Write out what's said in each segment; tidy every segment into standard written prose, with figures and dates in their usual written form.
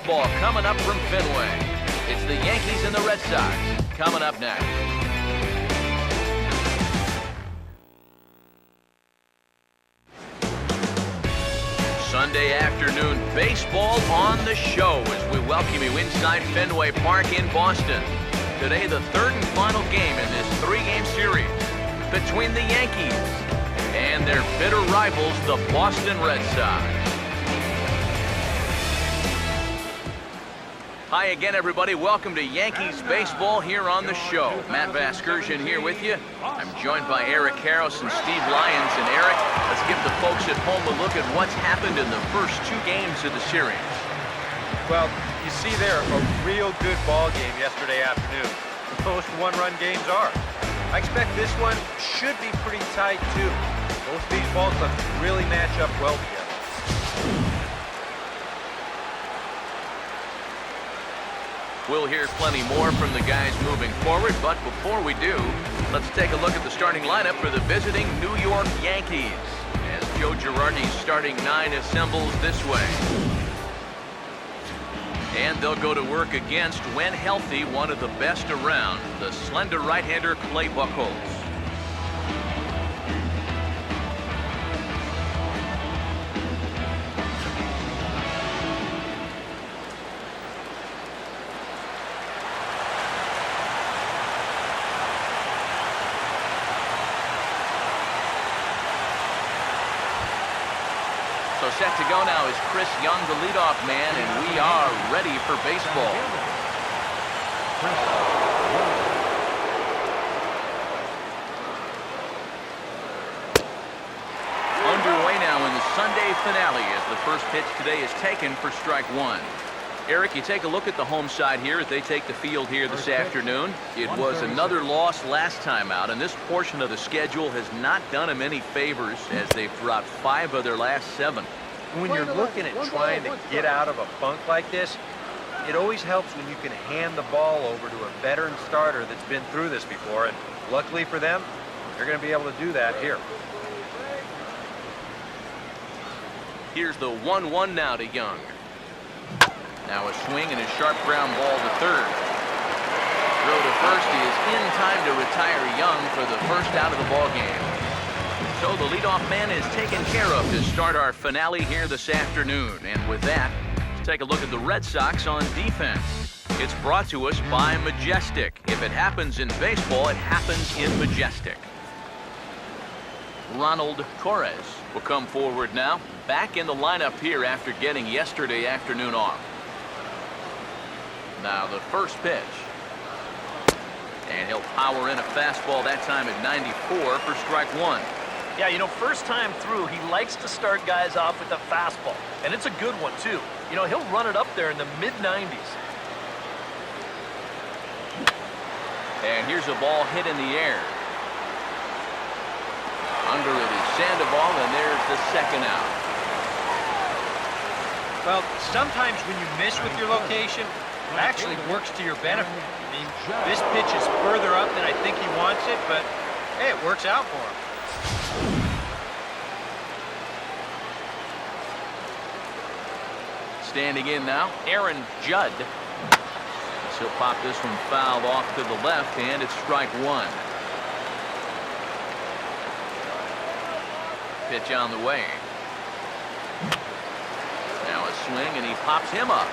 baseball coming up from Fenway. It's the Yankees and the Red Sox coming up next. Sunday afternoon baseball on the show as we welcome you inside Fenway Park in Boston. Today, the third and final game in this three-game series between the Yankees and their bitter rivals, the Boston Red Sox. Hi again, everybody. Welcome to Yankees baseball here on the show. Matt Vasgersian here with you. I'm joined by Eric Karros and Steve Lyons. And Eric, let's give the folks at home a look at what's happened in the first two games of the series. Well, you see there a real good ball game yesterday afternoon. Most one-run games are. I expect this one should be pretty tight, too. Both of these balls look really match up well together. We'll hear plenty more from the guys moving forward, but before we do, let's take a look at the starting lineup for the visiting New York Yankees as Joe Girardi's starting nine assembles this way. And they'll go to work against, when healthy, one of the best around, the slender right-hander Clay Buchholz. So set to go now is Chris Young, the leadoff man, and we are ready for baseball. Underway now in the Sunday finale as the first pitch today is taken for strike one. Eric, you take a look at the home side here as they take the field here this afternoon. It was another loss last time out, and this portion of the schedule has not done them any favors as they've dropped 5 of their last 7. When you're looking at trying to get out of a funk like this, it always helps when you can hand the ball over to a veteran starter that's been through this before, and luckily for them, they're going to be able to do that here. Here's the 1-1 now to Young. Now a swing and a sharp ground ball to third. Throw to first is in time to retire Young for the first out of the ball game. So the leadoff man is taken care of to start our finale here this afternoon. And with that, let's take a look at the Red Sox on defense. It's brought to us by Majestic. If it happens in baseball, it happens in Majestic. Ronald Torres will come forward now, back in the lineup here after getting yesterday afternoon off. Now the first pitch. And he'll power in a fastball that time at 94 for strike one. Yeah, you know, first time through, he likes to start guys off with a fastball. And it's a good one, too. You know, he'll run it up there in the mid-90s. And here's a ball hit in the air. Under it is Sandoval, and there's the second out. Well, sometimes when you miss with your location, it actually works to your benefit. I mean, this pitch is further up than I think he wants it, but hey, it works out for him. Standing in now, Aaron Judd. He'll pop this one fouled off to the left, and it's strike one. Pitch on the way. Now a swing, and he pops him up.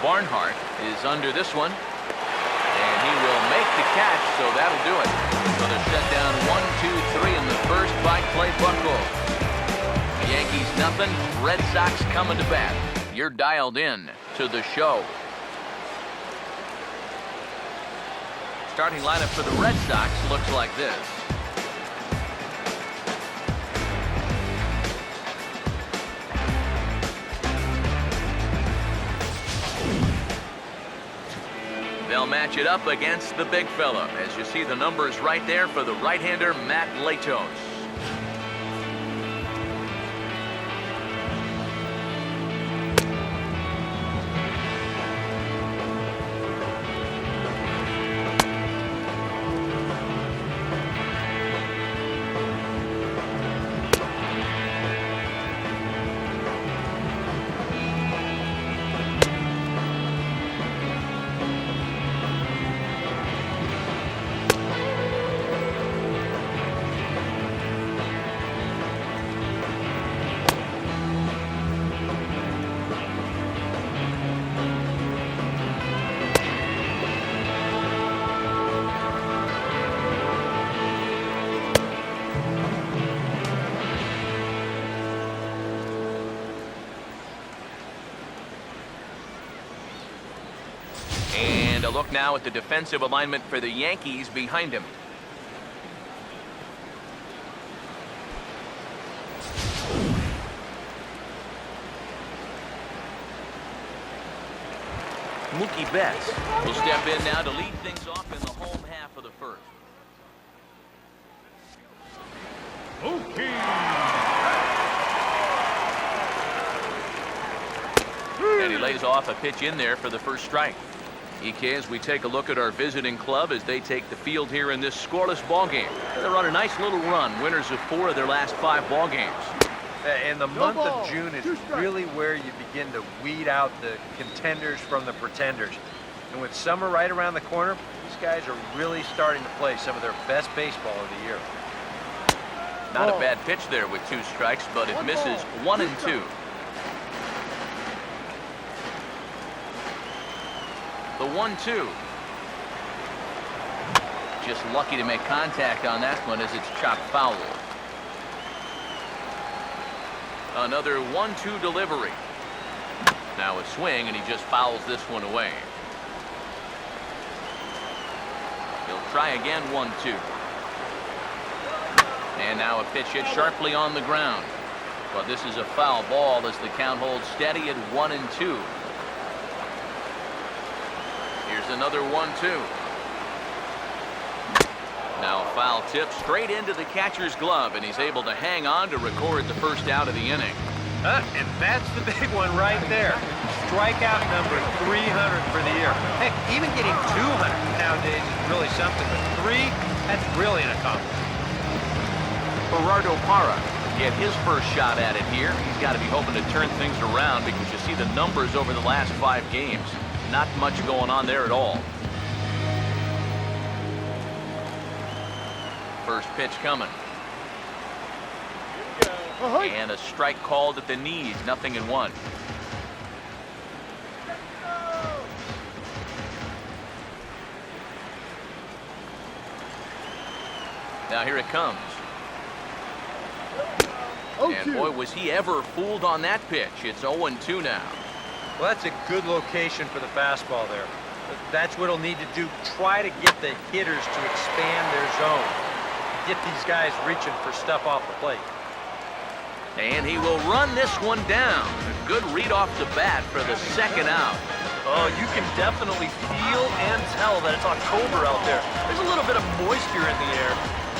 Barnhart is under this one, and he will make the catch, so that'll do it. So they're shut down 1-2-3 in the first by Clay Buchholz. Yankees nothing, Red Sox coming to bat. You're dialed in to the show. Starting lineup for the Red Sox looks like this. They'll match it up against the big fella, as you see the numbers right there for the right-hander Matt Latos. a look now at the defensive alignment for the Yankees behind him. Mookie Betts will step in now to lead things off in the home half of the first. And he lays off a pitch in there for the first strike. EK, as we take a look at our visiting club as they take the field here in this scoreless ball game. They're on a nice little run, winners of 4 of their last 5 ball games. And the month of June is really where you begin to weed out the contenders from the pretenders. And with summer right around the corner, these guys are really starting to play some of their best baseball of the year. Not a bad pitch there with 2 strikes, but it misses 1 and 2. The 1-2. Just lucky to make contact on that one as it's chopped foul. Another 1-2 delivery. Now a swing, and he just fouls this one away. He'll try again, 1-2. And now a pitch hit sharply on the ground. But this is a foul ball as the count holds steady at 1-2. Here's another 1-2. Now a foul tip straight into the catcher's glove, and he's able to hang on to record the first out of the inning. And that's the big one right there. Strikeout number 300 for the year. Heck, even getting 200 nowadays is really something, but 3, that's really an accomplishment. Gerardo Parra get his first shot at it here. He's got to be hoping to turn things around because you see the numbers over the last 5 games. Not much going on there at all. First pitch coming. And a strike called at the knees. 0-1. Now here it comes. And boy, was he ever fooled on that pitch. It's 0-2 now. Well, that's a good location for the fastball there. That's what he'll need to do. Try to get the hitters to expand their zone. Get these guys reaching for stuff off the plate. And he will run this one down. A good read off the bat for the second out. Oh, you can definitely feel and tell that it's October out there. There's a little bit of moisture in the air.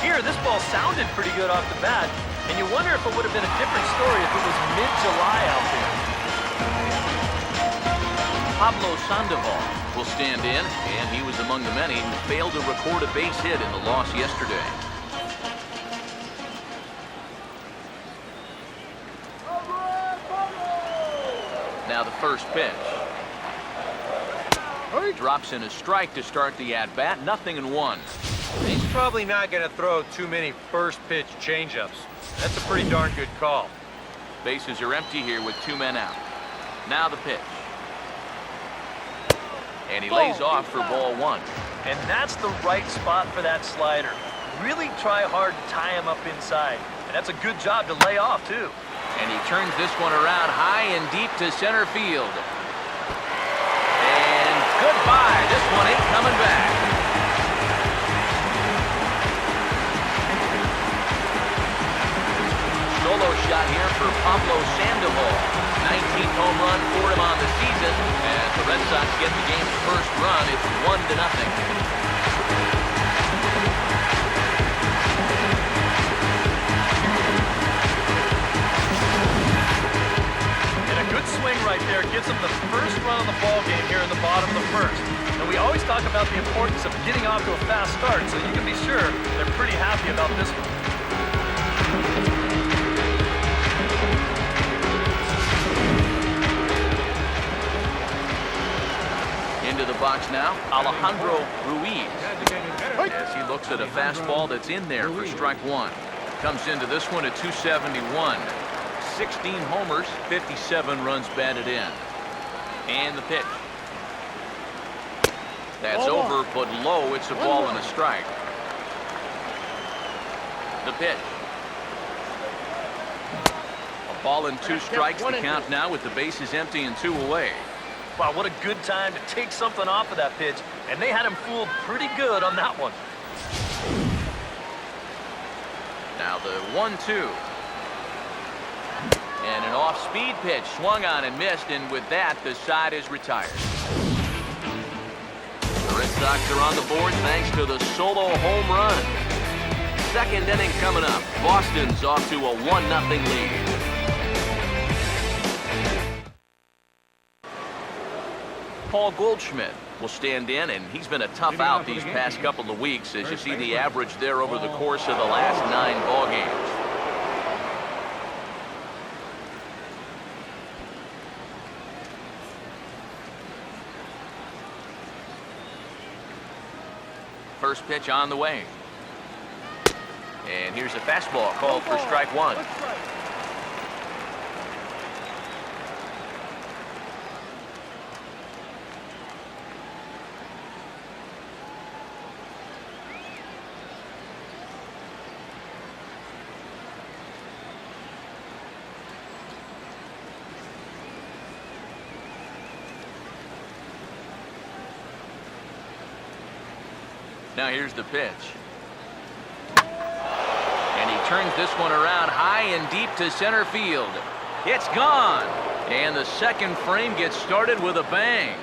Here, this ball sounded pretty good off the bat, and you wonder if it would have been a different story if it was mid-July out there. Pablo Sandoval will stand in, and he was among the many who failed to record a base hit in the loss yesterday. Now the first pitch. Drops in a strike to start the at-bat. 0-1. He's probably not going to throw too many first-pitch changeups. That's a pretty darn good call. Bases are empty here with 2 men out. Now the pitch. And he lays off for ball 1. And that's the right spot for that slider. Really try hard to tie him up inside. And that's a good job to lay off, too. And he turns this one around high and deep to center field. And goodbye. This one ain't coming back. Solo shot here for Pablo Sandoval. 19th home run for him on the season. As the Red Sox get the game's first run, it's 1-0. Swing right there gets them the first run of the ball game here in the bottom of the first. And we always talk about the importance of getting off to a fast start, so you can be sure they're pretty happy about this one. Into the box now, Alejandro Ruiz. As he looks at a fastball that's in there for strike 1. Comes into this one at 271. 16 homers, 57 runs batted in. And the pitch. That's over, but low. It's a ball and a strike. The pitch. A ball and 2 strikes. The count now with the bases empty and 2 away. Wow, what a good time to take something off of that pitch, and they had him fooled pretty good on that one. Now the 1-2. And an off-speed pitch swung on and missed, and with that, the side is retired. The Red Sox are on the board thanks to the solo home run. Second inning coming up. Boston's off to a 1-0 lead. Paul Goldschmidt will stand in, and he's been a tough out these past couple of weeks, as you see the average there over the course of the last 9 ball games. First pitch on the way. And here's a fastball called for strike 1. Now here's the pitch. And he turns this one around high and deep to center field. It's gone. And the second frame gets started with a bang.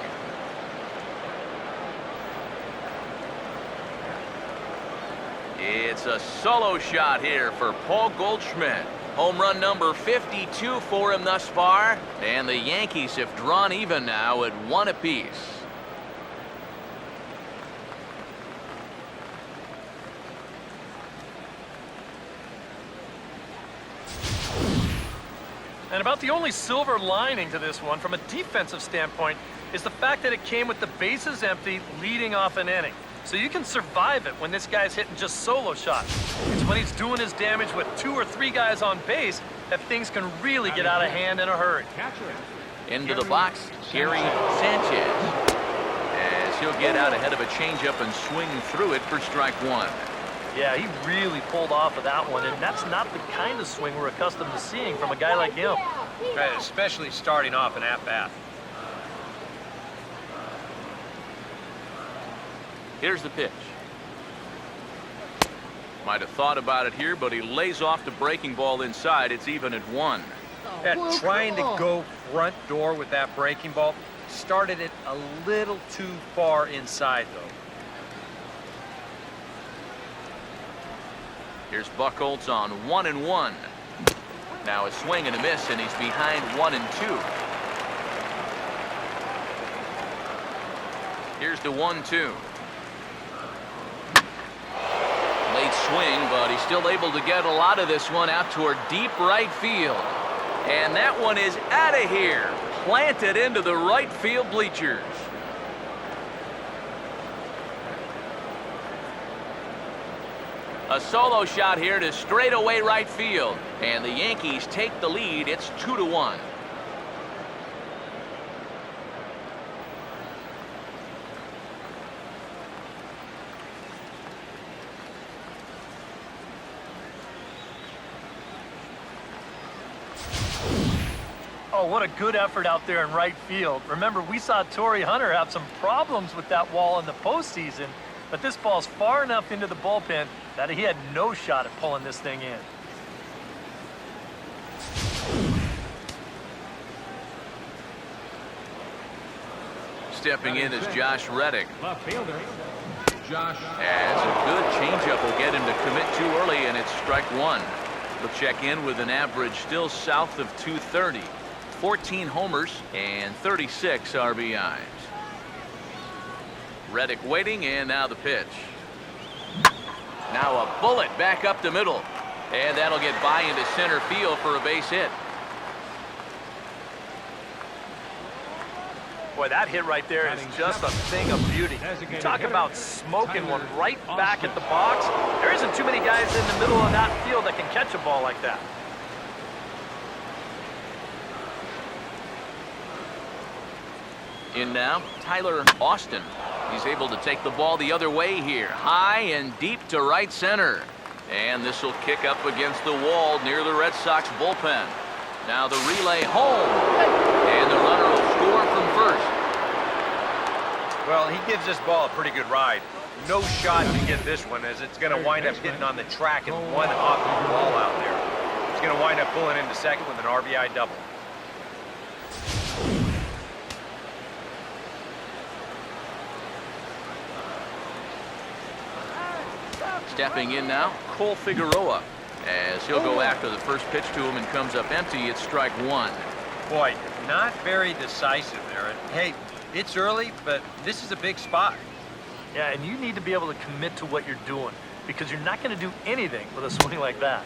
It's a solo shot here for Paul Goldschmidt. Home run number 52 for him thus far. And the Yankees have drawn even now at 1 apiece. And about the only silver lining to this one from a defensive standpoint is the fact that it came with the bases empty leading off an inning. So you can survive it when this guy's hitting just solo shots. It's when he's doing his damage with 2 or 3 guys on base that things can really get out of hand in a hurry. Into the box, Gary Sanchez, as he'll get out ahead of a changeup and swing through it for strike 1. Yeah, he really pulled off of that one, and that's not the kind of swing we're accustomed to seeing from a guy like him. Right, especially starting off an at-bat. Here's the pitch. Might have thought about it here, but he lays off the breaking ball inside. It's even at 1. Yeah, trying to go front door with that breaking ball started it a little too far inside, though. Here's Buchholz on 1-1. Now a swing and a miss, and he's behind 1-2. Here's the 1-2. Late swing, but he's still able to get a lot of this one out toward deep right field. And that one is out of here, planted into the right field bleachers. A solo shot here to straightaway right field, and the Yankees take the lead. It's 2-1. Oh, what a good effort out there in right field. Remember, we saw Torrey Hunter have some problems with that wall in the postseason, but this ball's far enough into the bullpen that he had no shot at pulling this thing in. Stepping in is Josh Reddick. Left fielder, Josh. As a good changeup will get him to commit too early, and it's strike 1. He'll check in with an average still south of 230. 14 homers and 36 RBIs. Reddick waiting, and now the pitch. Now a bullet back up the middle, and that'll get by into center field for a base hit. Boy, that hit right there is just a thing of beauty. You talk about smoking one right back at the box. There isn't too many guys in the middle of that field that can catch a ball like that. In now, Tyler Austin. He's able to take the ball the other way here. High and deep to right center. And this will kick up against the wall near the Red Sox bullpen. Now the relay home. And the runner will score from first. Well, he gives this ball a pretty good ride. No shot to get this one, as it's going to wind up hitting on the track and one off the wall out there. He's going to wind up pulling into second with an RBI double. Stepping in now, Cole Figueroa, as he'll go after the first pitch to him and comes up empty. It's strike one. Boy, not very decisive there. And hey, it's early, but this is a big spot. Yeah, and you need to be able to commit to what you're doing, because you're not going to do anything with a swing like that.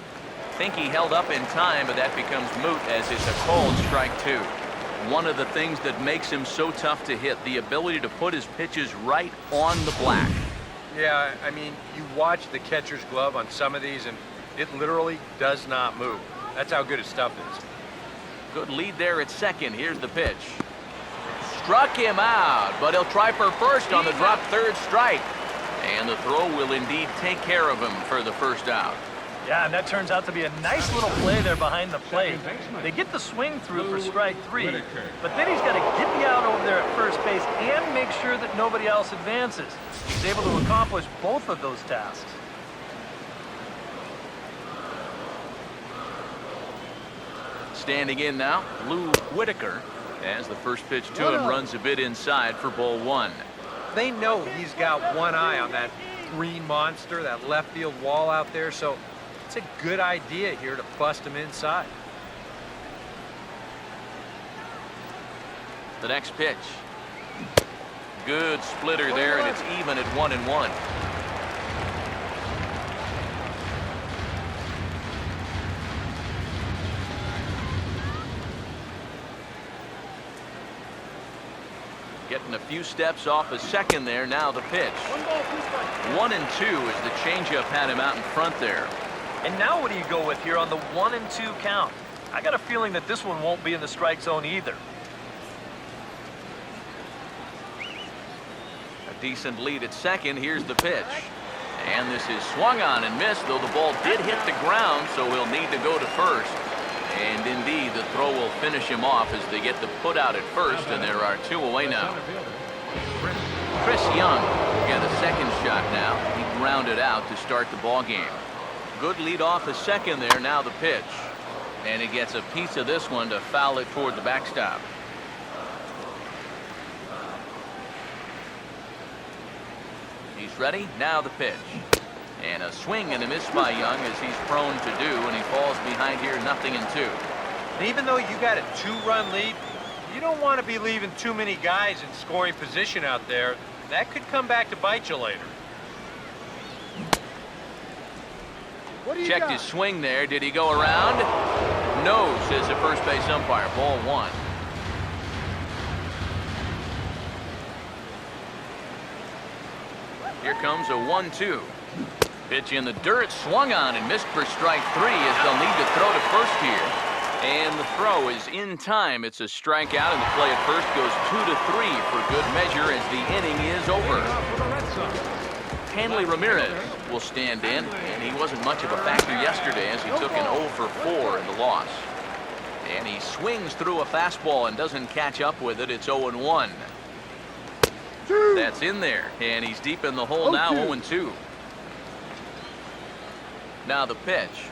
Think he held up in time, but that becomes moot as it's a called strike two. One of the things that makes him so tough to hit, the ability to put his pitches right on the black. Yeah, I mean, you watch the catcher's glove on some of these, and it literally does not move. That's how good his stuff is. Good lead there at second. Here's the pitch. Struck him out, but he'll try for first on the drop third strike. And the throw will indeed take care of him for the first out. Yeah, and that turns out to be a nice little play there behind the plate. They get the swing through for strike three, but then he's got to get the out over there at first base and make sure that nobody else advances. He's able to accomplish both of those tasks. Standing in now, Lou Whitaker, as the first pitch to him runs a bit inside for ball one. They know he's got one eye on that green monster, that left field wall out there, so it's a good idea here to bust him inside. The next pitch. Good splitter there, and it's even at 1-1. Getting a few steps off a second there. Now the pitch. 1-2 as the changeup had him out in front there. And now what do you go with here on the 1-2 count? I got a feeling that this one won't be in the strike zone either. A decent lead at second. Here's the pitch. And this is swung on and missed, though the ball did hit the ground, so he'll need to go to first. And indeed, the throw will finish him off as they get the put out at first, and there are two away now. Chris Young got a second shot now. He grounded out to start the ball game. Good lead off a second there. Now the pitch. And he gets a piece of this one to foul it toward the backstop. He's ready. Now the pitch. And a swing and a miss by Young, as he's prone to do, and he falls behind here 0-2. And even though you got a 2-run lead, you don't want to be leaving too many guys in scoring position out there. That could come back to bite you later. Checked his swing there. Did he go around? No, says the first base umpire. Ball one. Here comes a 1-2. Pitch in the dirt, swung on and missed for strike three, as they'll need to throw to first here. And the throw is in time. It's a strikeout, and the play at first goes 2-3 for good measure as the inning is over. Hanley Ramirez will stand in, and he wasn't much of a factor yesterday as he took an 0-for-4 in the loss. And he swings through a fastball and doesn't catch up with it. It's 0-1. That's in there, and he's deep in the hole now, 0-2. Now the pitch.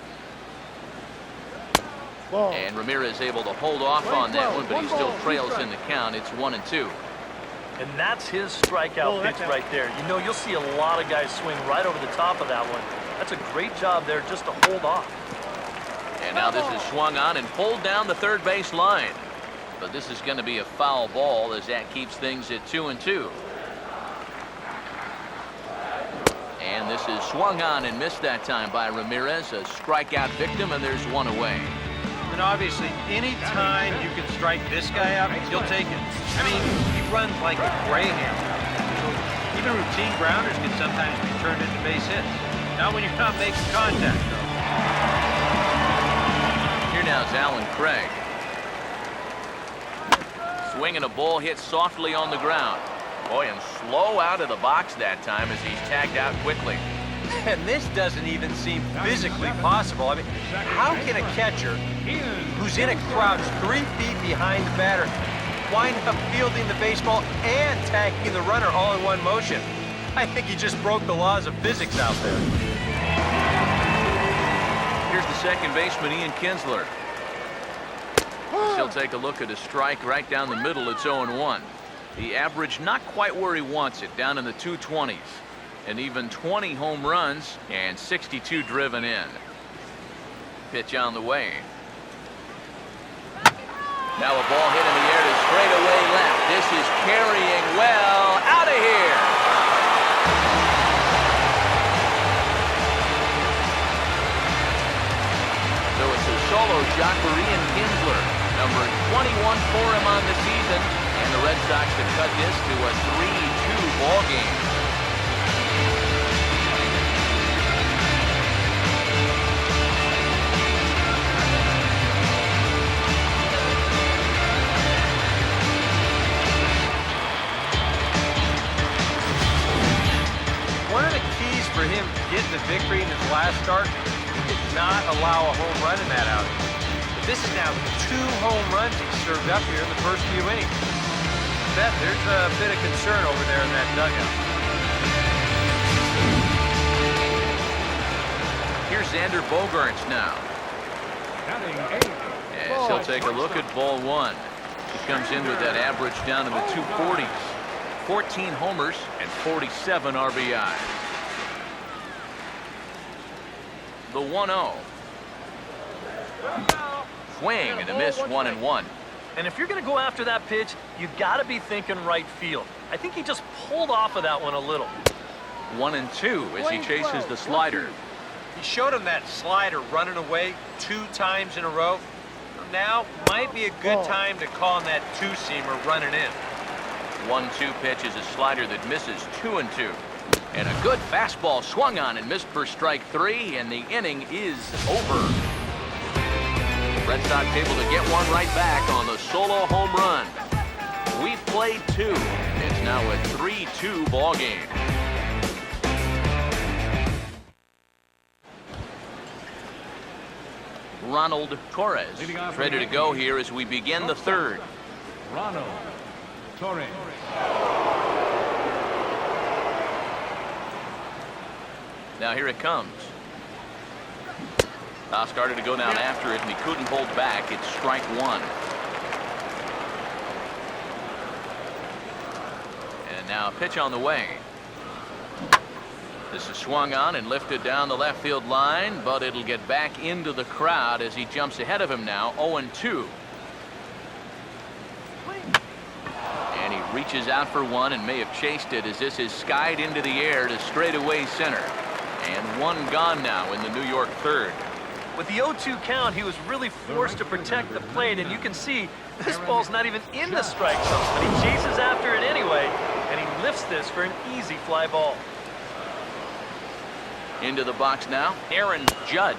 And Ramirez able to hold off on that one, but he still trails in the count. It's 1-2. And that's his strikeout pitch right there. You know, you'll see a lot of guys swing right over the top of that one. That's a great job there just to hold off. And now this is swung on and pulled down the third base line. But this is going to be a foul ball, as that keeps things at 2-2. And this is swung on and missed that time by Ramirez, a strikeout victim, and there's one away. And obviously, any time you can strike this guy out, you'll take it. I mean, he runs like a greyhound. So even routine grounders can sometimes be turned into base hits. Not when you're not making contact, though. Here now is Alan Craig. Swinging a ball hit softly on the ground. Boy, and slow out of the box that time as he's tagged out quickly. And this doesn't even seem physically possible. I mean, how can a catcher who's in a crouch 3 feet behind the batter wind up fielding the baseball and tagging the runner all in one motion. I think he just broke the laws of physics out there. Here's the second baseman, Ian Kinsler. He'll take a look at a strike right down the middle. It's 0-1. The average not quite where he wants it, down in the 220s. And even 20 home runs and 62 driven in. Pitch on the way. Now a ball hit in the air to straightaway left. This is carrying well. Out of here. So it's a solo shot for Ian Kinsler. Number 21 for him on the season. And the Red Sox have cut this to a 3-2 ball game. One of the keys for him getting the victory in his last start did not allow a home run in that outing. But this is now 2 home runs he served up here in the first few innings. Bet there's a bit of concern over there in that dugout. Here's Xander Bogaerts now. As he'll take a look at ball 1. He comes in with that average down in the 240s. 14 homers and 47 RBI. The 1-0. Swing and a miss, 1-1. And if you're going to go after that pitch, you got to be thinking right field. I think he just pulled off of that one a little. 1-2 as he chases the slider. He showed him that slider running away 2 times in a row. Now might be a good time to call him that 2-seamer running in. 1-2 pitch is a slider that misses 2-2. And a good fastball swung on and missed for strike 3, and the inning is over. Red Sox able to get one right back on the solo home run. We've played 2. It's now a 3-2 ball game. Ronald Torres ready to go here as we begin the third. Ronald Torres. Now here it comes. Started to go down after it, and he couldn't hold back. It's strike 1. And now a pitch on the way. This is swung on and lifted down the left field line, but it'll get back into the crowd as he jumps ahead of him now, 0-2. And he reaches out for one and may have chased it as this is skied into the air to straightaway center. And one gone now in the New York third. With the 0-2 count, he was really forced to protect the plate, and you can see this ball's not even in the strike zone, but he chases after it anyway, and he lifts this for an easy fly ball. Into the box now, Aaron Judd,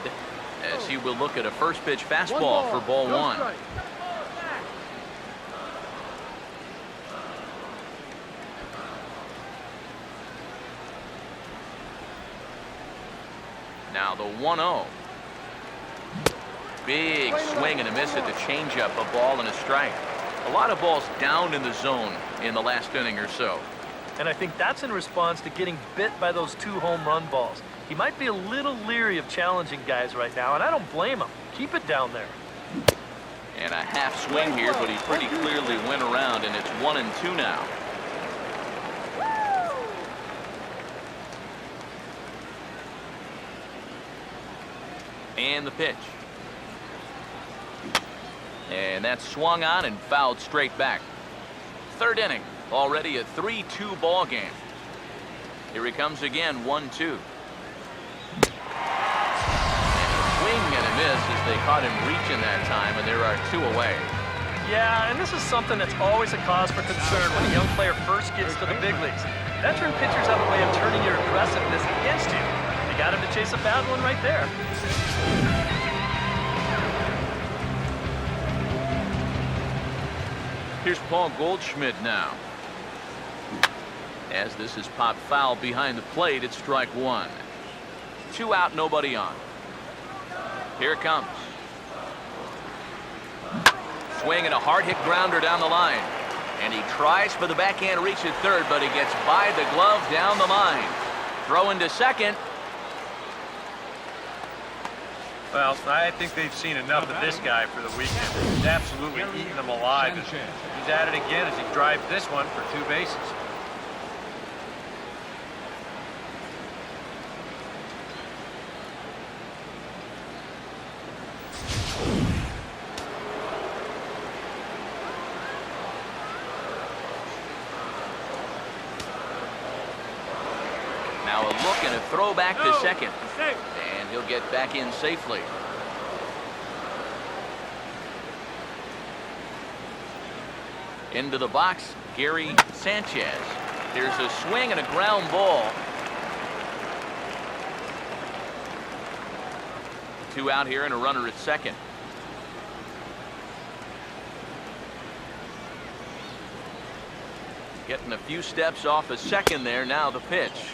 as he will look at a first pitch fastball for ball 1. Now the 1-0. Big swing and a miss at the changeup, a ball and a strike. A lot of balls down in the zone in the last inning or so. And I think that's in response to getting bit by those 2 home run balls. He might be a little leery of challenging guys right now, and I don't blame him. Keep it down there. And a half swing here, but he pretty clearly went around, and it's 1-2 now. And the pitch. And that's swung on and fouled straight back. Third inning, already a 3-2 ball game. Here he comes again, 1-2. Swing and a miss as they caught him reaching that time, and there are 2 away. Yeah, and this is something that's always a cause for concern when a young player first gets to the big leagues. Veteran pitchers have a way of turning your aggressiveness against you. You got him to chase a bad one right there. Here's Paul Goldschmidt now. As this is popped foul behind the plate, it's strike 1. 2 out, nobody on. Here it comes. Swing and a hard hit grounder down the line. And he tries for the backhand reach at third, but he gets by the glove down the line. Throw into second. Well, I think they've seen enough of this guy for the weekend. He's absolutely eating them alive. And he's at it again as he drives this one for 2 bases. Now a look and a throw back to second. And he'll get back in safely. Into the box, Gary Sanchez. Here's a swing and a ground ball. 2 out here and a runner at second. Getting a few steps off a second there. Now the pitch.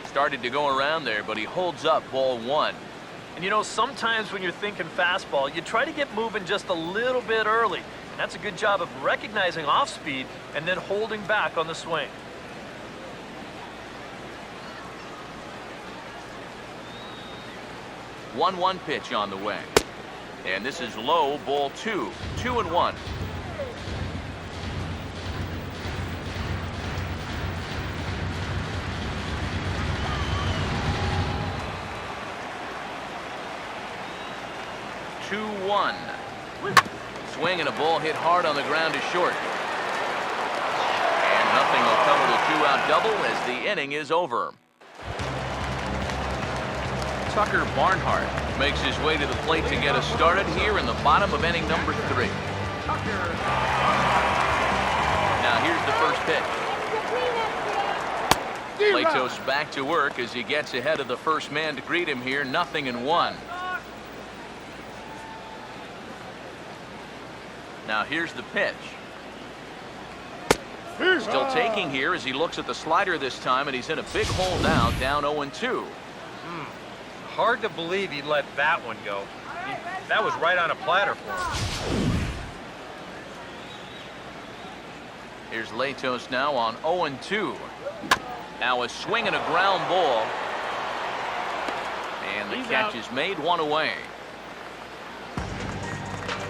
Started to go around there, but he holds up ball 1. And you know, sometimes when you're thinking fastball, you try to get moving just a little bit early. And that's a good job of recognizing off speed and then holding back on the swing. One pitch on the way. And this is low, ball 2. 2-1. Swing and a ball hit hard on the ground is short. And nothing will cover the 2-out double as the inning is over. Tucker Barnhart makes his way to the plate to get us started here in the bottom of inning number 3. Now here's the first pitch. Latos back to work as he gets ahead of the first man to greet him here. 0-1. Now here's the pitch. Still taking here as he looks at the slider this time, and he's in a big hole now, down 0-2. Hard to believe he let that one go. That was right on a platter for him. Here's Latos now on 0-2. Now a swing and a ground ball. And the catch is made, 1 away.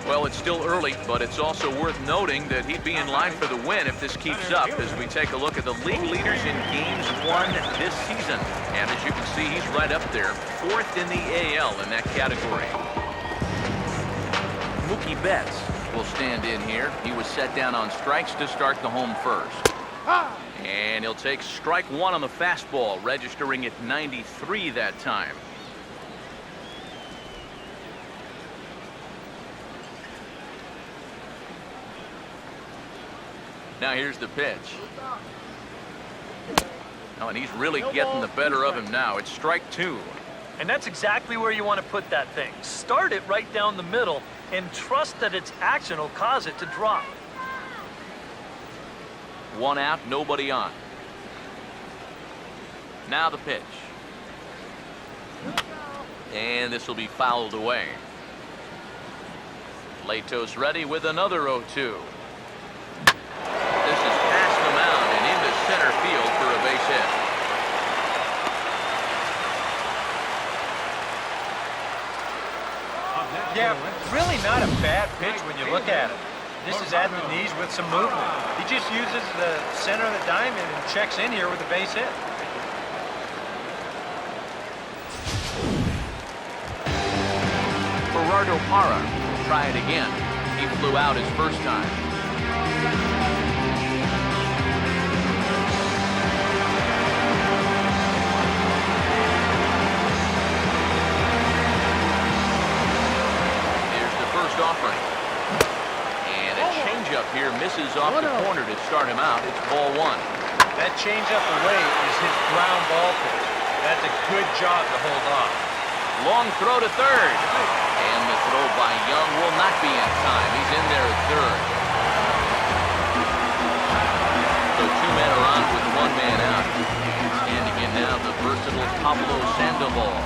Well, it's still early, but it's also worth noting that he'd be in line for the win if this keeps up as we take a look at the league leaders in games won this season. And as you can see, he's right up there, 4th in the AL in that category. Mookie Betts will stand in here. He was set down on strikes to start the home first. And he'll take strike 1 on the fastball, registering at 93 that time. Now here's the pitch. Oh, and he's really getting the better of him now. It's strike 2. And that's exactly where you want to put that thing. Start it right down the middle and trust that its action will cause it to drop. 1 out, nobody on. Now the pitch. And this will be fouled away. Latos ready with another 0-2. This is past the mound and into center field for a base hit. Yeah, really not a bad pitch when you look at it. This is at the knees with some movement. He just uses the center of the diamond and checks in here with a base hit. Gerardo Parra will try it again. He flew out his first time. Offering. And a changeup here misses off the corner to start him out. It's ball 1. That changeup away is his ground ball pitch. That's a good job to hold off. Long throw to third. And the throw by Young will not be in time. He's in there at third. So 2 men are on with 1 man out. And standing in now, the versatile Pablo Sandoval.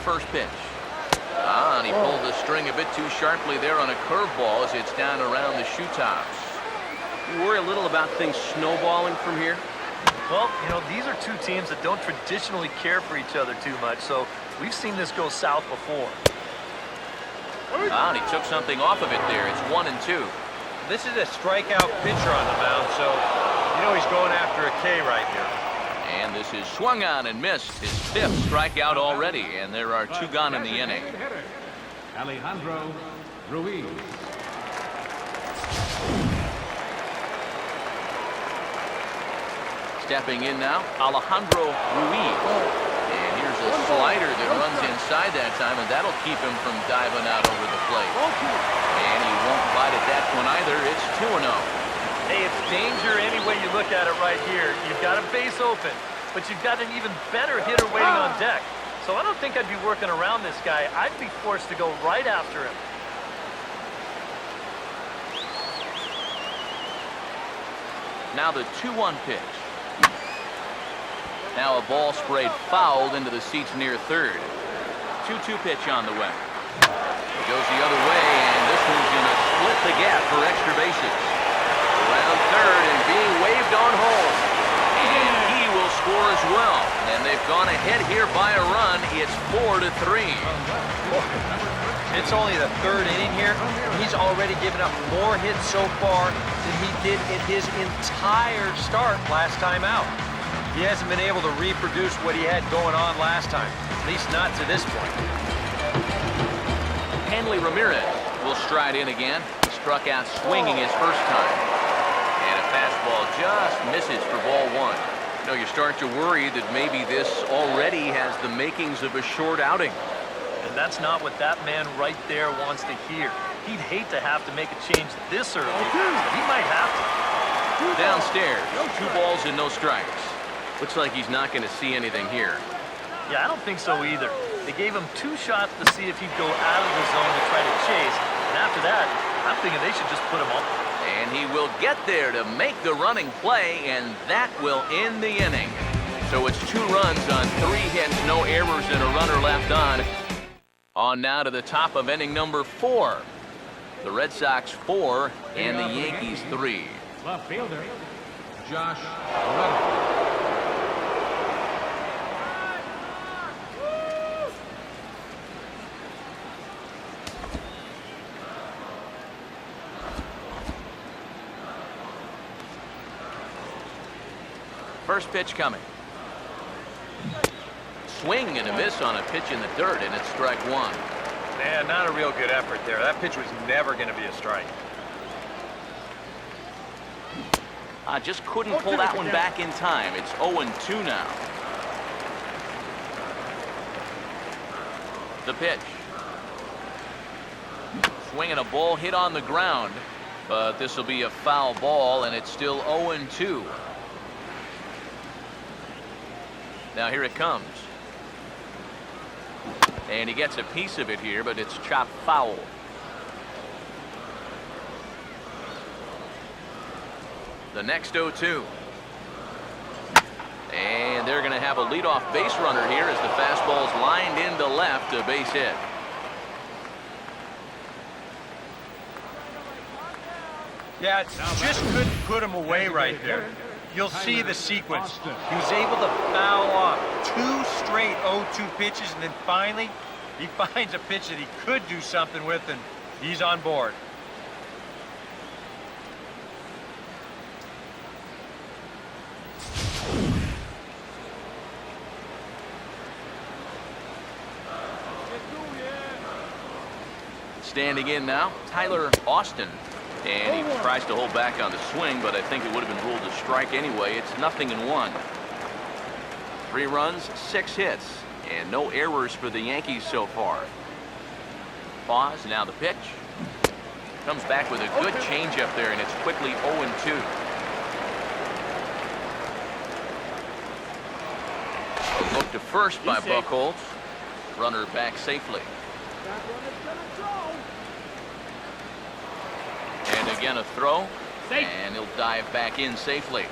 first pitch. And he pulled the string a bit too sharply there on a curveball as it's down around the shoe tops. You worry a little about things snowballing from here? Well, you know, these are two teams that don't traditionally care for each other too much, so we've seen this go south before. And he took something off of it there. It's 1-2. This is a strikeout pitcher on the mound, so you know he's going after a K right here. And this is swung on and missed. His 5th strikeout already, and there are 2 gone in the inning. Alejandro Ruiz. Stepping in now, Alejandro Ruiz. And here's a slider that runs inside that time, and that'll keep him from diving out over the plate. And he won't bite at that one either. It's 2-0. Hey, it's danger any way you look at it right here. You've got a base open, but you've got an even better hitter waiting on deck. So I don't think I'd be working around this guy. I'd be forced to go right after him. Now the 2-1 pitch. Now a ball sprayed fouled into the seats near third. 2-2 pitch on the way. It goes the other way, and this one's going to split the gap for extra bases. Around third and being waved on home. And he will score as well. And they've gone ahead here by a run. It's 4-3. It's only the 3rd inning here. He's already given up more hits so far than he did in his entire start last time out. He hasn't been able to reproduce what he had going on last time, at least not to this point. Hanley Ramirez will stride in again. He struck out swinging his first time. And a fastball just misses for ball 1. You know, you start to worry that maybe this already has the makings of a short outing. And that's not what that man right there wants to hear. He'd hate to have to make a change this early, but he might have to. Downstairs, 2 balls and no strikes. Looks like he's not going to see anything here. Yeah, I don't think so either. They gave him 2 shots to see if he'd go out of the zone to try to chase, and after that, I'm thinking they should just put him on. And he will get there to make the running play, and that will end the inning. So it's 2 runs on 3 hits, no errors, and a runner left on. On now to the top of inning number 4. The Red Sox 4 and the Yankees 3. Left fielder, Josh Redsox. First pitch coming. Swing and a miss on a pitch in the dirt, and it's strike 1. Man, not a real good effort there. That pitch was never going to be a strike. Just couldn't pull that one back in time. It's 0-2 now. The pitch. Swinging a ball hit on the ground, but this will be a foul ball, and it's still 0-2. Now here it comes. And he gets a piece of it here, but it's chopped foul. The next 0-2. And they're going to have a leadoff base runner here as the fastball's lined into left, a base hit. Yeah, just couldn't put him away right there. You'll see the sequence. He was able to foul off 2 straight 0-2 pitches, and then finally he finds a pitch that he could do something with, and he's on board. Standing in now, Tyler Austin. And he tries to hold back on the swing, but I think it would have been ruled a strike anyway. It's 0-1. 3 runs, 6 hits, and no errors for the Yankees so far. Pause, now the pitch. Comes back with a good changeup there, and it's quickly 0-2. A look to first by Buchholz. Runner back safely. And again a throw, and he'll dive back in safely.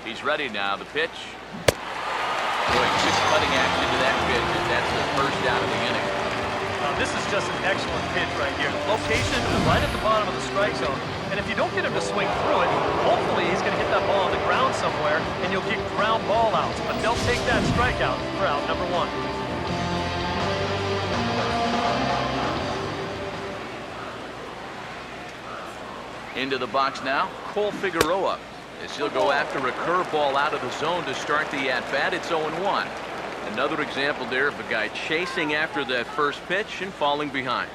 He's ready now. The pitch. Boy, good cutting action to that pitch, and that's the first out of the inning. This is just an excellent pitch right here. Location right at the bottom of the strike zone. And if you don't get him to swing through it, hopefully he's going to hit that ball on the ground somewhere, and you'll get ground ball outs. But they'll take that strikeout for out number 1. Into the box now, Cole Figueroa. As he'll go after a curveball out of the zone to start the at-bat. It's 0-1. Another example there of a guy chasing after that first pitch and falling behind.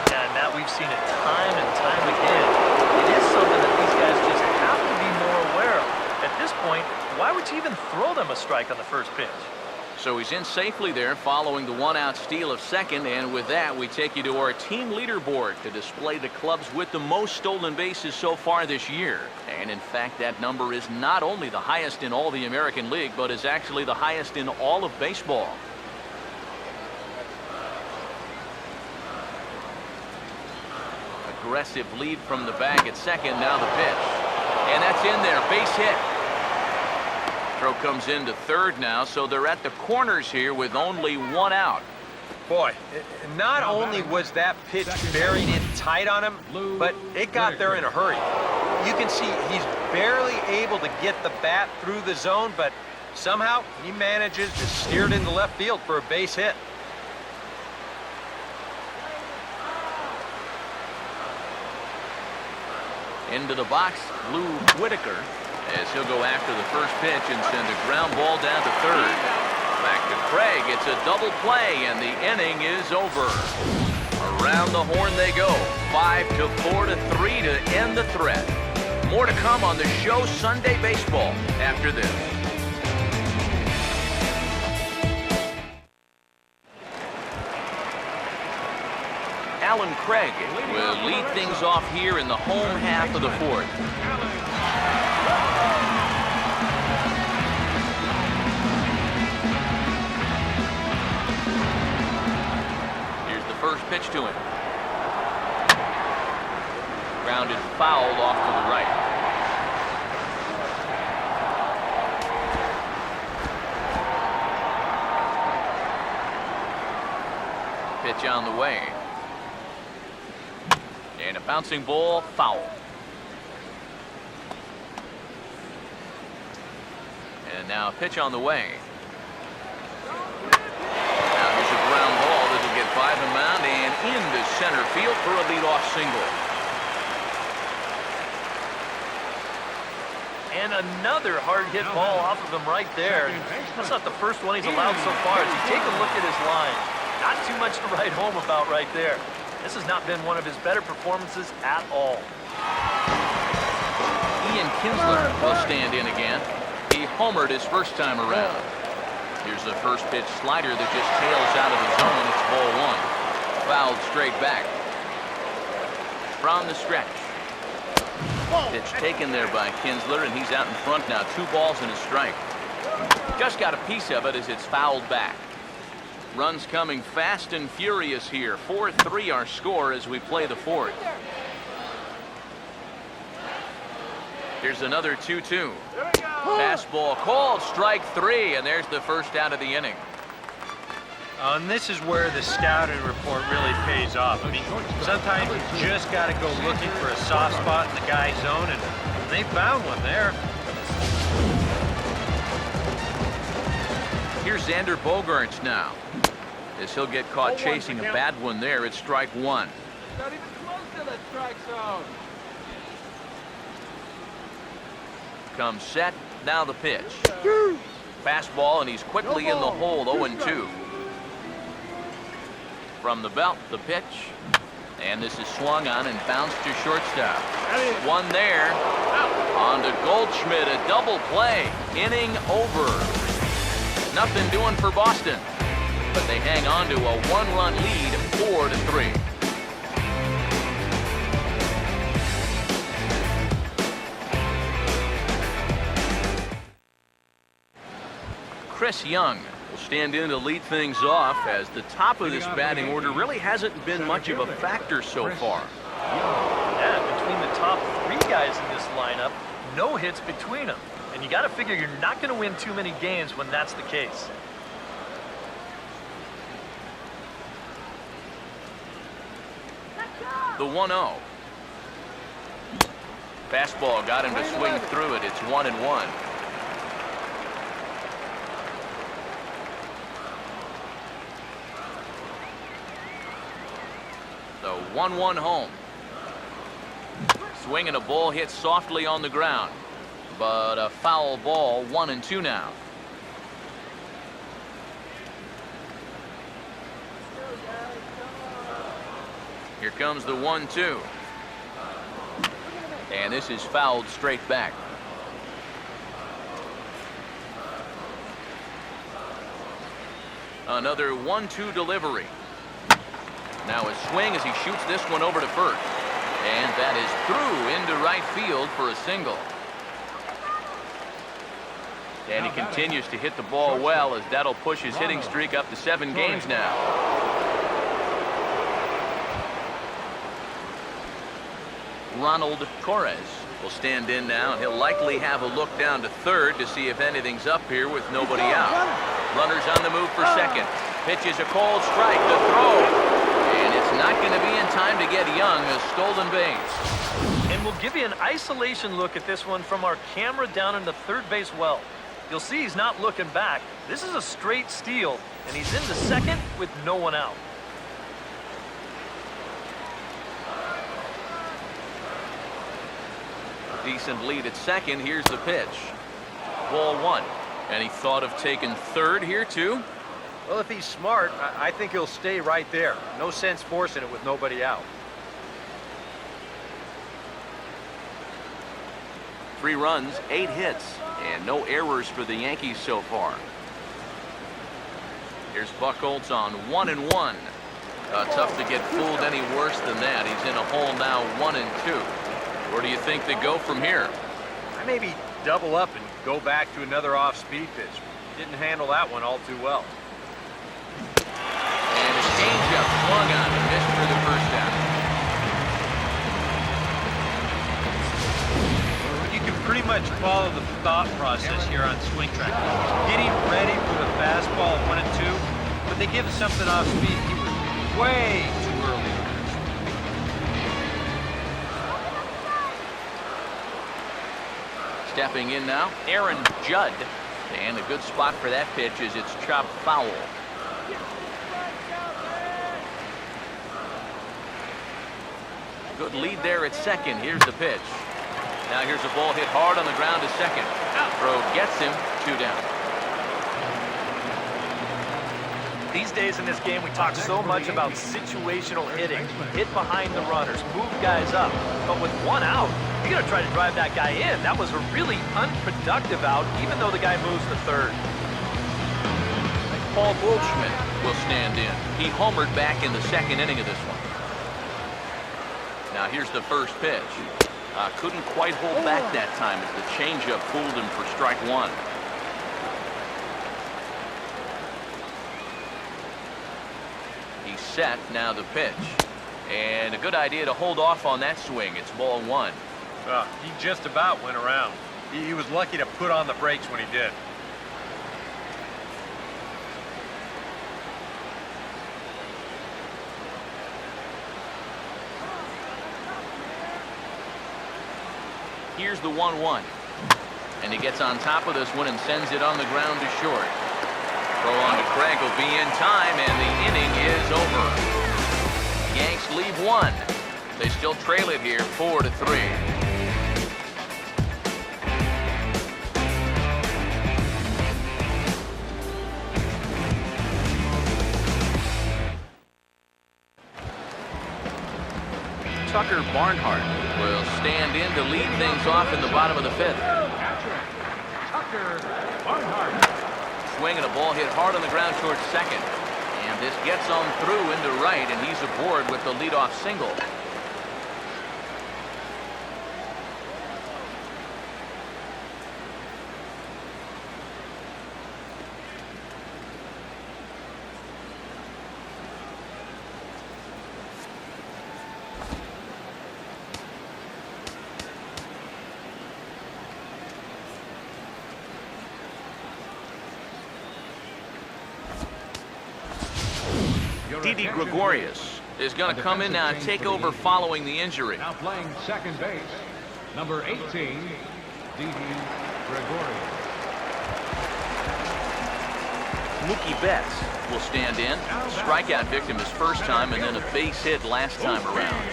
Yeah, and Matt, we've seen it time and time again. It is something that these guys just have to be more aware of. At this point, why would you even throw them a strike on the first pitch? So he's in safely there following the one-out steal of second, and with that we take you to our team leaderboard to display the clubs with the most stolen bases so far this year. And in fact, that number is not only the highest in all the American League, but is actually the highest in all of baseball. Aggressive lead from the bag at second. Now the pitch, and that's in there. Base hit. Throw comes into third now, so they're at the corners here with only one out. Boy, not only was that pitch buried in tight on him, but it got there in a hurry. You can see he's barely able to get the bat through the zone, but somehow he manages to steer it into left field for a base hit. Into the box, Lou Whitaker, as he'll go after the first pitch and send a ground ball down to third. Back to Craig. It's a double play, and the inning is over. Around the horn they go. 5-4-3 to end the threat. More to come on the show Sunday Baseball after this. Alan Craig will lead things off here in the home half of the fourth. Here's the first pitch to him. Grounded fouled off to the right. Pitch on the way. And a bouncing ball, foul. And now a pitch on the way. Now here's a ground ball that will get by the mound and into center field for a leadoff single. And another hard hit ball off of him right there. That's not the first one he's allowed so far. As you take a look at his line, not too much to write home about right there. This has not been one of his better performances at all. Ian Kinsler will stand in again. He homered his first time around. Here's the first pitch slider that just tails out of the zone. It's ball one. Fouled straight back. From the stretch. Pitch taken there by Kinsler, and he's out in front now. 2 balls and a strike. Just got a piece of it as it's fouled back. Runs coming fast and furious here. 4-3 our score as we play the fourth. Here's another 2-2. Fastball called, strike 3, and there's the first out of the inning. And this is where the scouting report really pays off. I mean, sometimes you just got to go looking for a soft spot in the guy's zone, and they found one there. Here's Xander Bogaerts now, as he'll get caught chasing a bad one there. It's strike 1. Not even close to the strike zone. Comes set, now the pitch. Fastball, and he's quickly in the hole. 0-2. From the belt, the pitch. And this is swung on and bounced to shortstop. One there. On to Goldschmidt, a double play. Inning over. Nothing doing for Boston, but they hang on to a 1-run lead, 4-3. Chris Young will stand in to lead things off, as the top of this batting order really hasn't been much of a factor so far. Yeah, between the top 3 guys in this lineup, no hits between them. And you got to figure you're not going to win too many games when that's the case. The 1-0. Fastball got him to swing through it. It's 1-1. The 1-1 home. Swing and a ball hit softly on the ground. But a foul ball, 1-2 now. Here comes the 1-2. And this is fouled straight back. Another 1-2 delivery. Now a swing as he shoots this one over to first. And that is through into right field for a single. And he continues to hit the ball well as that'll push his hitting streak up to 7 games now. Ronald Torres will stand in now, and he'll likely have a look down to third to see if anything's up here with nobody out. Runners on the move for second. Pitches a cold strike, the throw. And it's not going to be in time to get Young, a stolen base. And we'll give you an isolation look at this one from our camera down in the third base well. You'll see he's not looking back. This is a straight steal, and he's into second with no one out. Decent lead at second. Here's the pitch. Ball 1. And he thought of taking third here, too? Well, if he's smart, I think he'll stay right there. No sense forcing it with nobody out. 3 runs, 8 hits, and no errors for the Yankees so far. Here's Buchholz on 1-1. Tough to get fooled any worse than that. He's in a hole now, 1-2. Where do you think they go from here? I maybe double up and go back to another off-speed pitch. Didn't handle that one all too well. And a changeup swung on and missed for the first down. You can pretty much follow the thought process here on Swing Track. Getting ready for the fastball at 1-2, but they give us something off speed. He was way too early on this. Stepping in now, Aaron Judd. And a good spot for that pitch is it's chopped foul. Good lead there at second. Here's the pitch. Now here's a ball hit hard on the ground to second. Throw gets him, 2 down. These days in this game, we talk so much about situational hitting. Hit behind the runners, move guys up. But with 1 out, you got to try to drive that guy in. That was a really unproductive out, even though the guy moves to third. Paul Goldschmidt will stand in. He homered back in the second inning of this one. Now here's the first pitch. Couldn't quite hold back that time as the changeup fooled him for strike 1. He's set, now the pitch. And a good idea to hold off on that swing. It's ball 1. He just about went around. He was lucky to put on the brakes when he did. Here's the 1-1. And he gets on top of this one and sends it on the ground to short. Throw on to Craig will be in time, and the inning is over. Yanks leave 1. They still trail it here, 4-3. Tucker Barnhart will stand in to lead things off in the bottom of the 5th. Tucker Barnhart. Swing and a ball hit hard on the ground towards second. And this gets on through into right, and he's aboard with the leadoff single. Didi Gregorius is going to come in now and take over following the injury. Now playing second base, number 18, Didi Gregorius. Mookie Betts will stand in. Strikeout victim his first time and then a base hit last time around.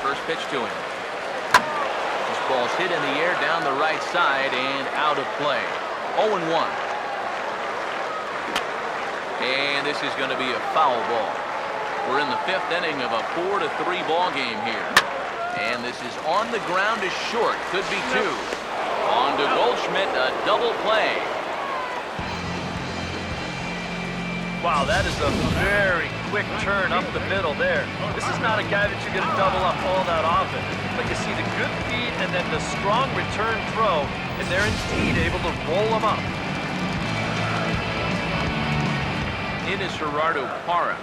First pitch to him. This ball's hit in the air down the right side and out of play. 0-1. And this is going to be a foul ball. We're in the 5th inning of a 4-3 ball game here. And this is on the ground is short. Could be 2. On to Goldschmidt, a double play. Wow, that is a very quick turn up the middle there. This is not a guy that you're going to double up all that often. But you see the good feed and then the strong return throw, and they're indeed able to roll him up. It is Gerardo Parra.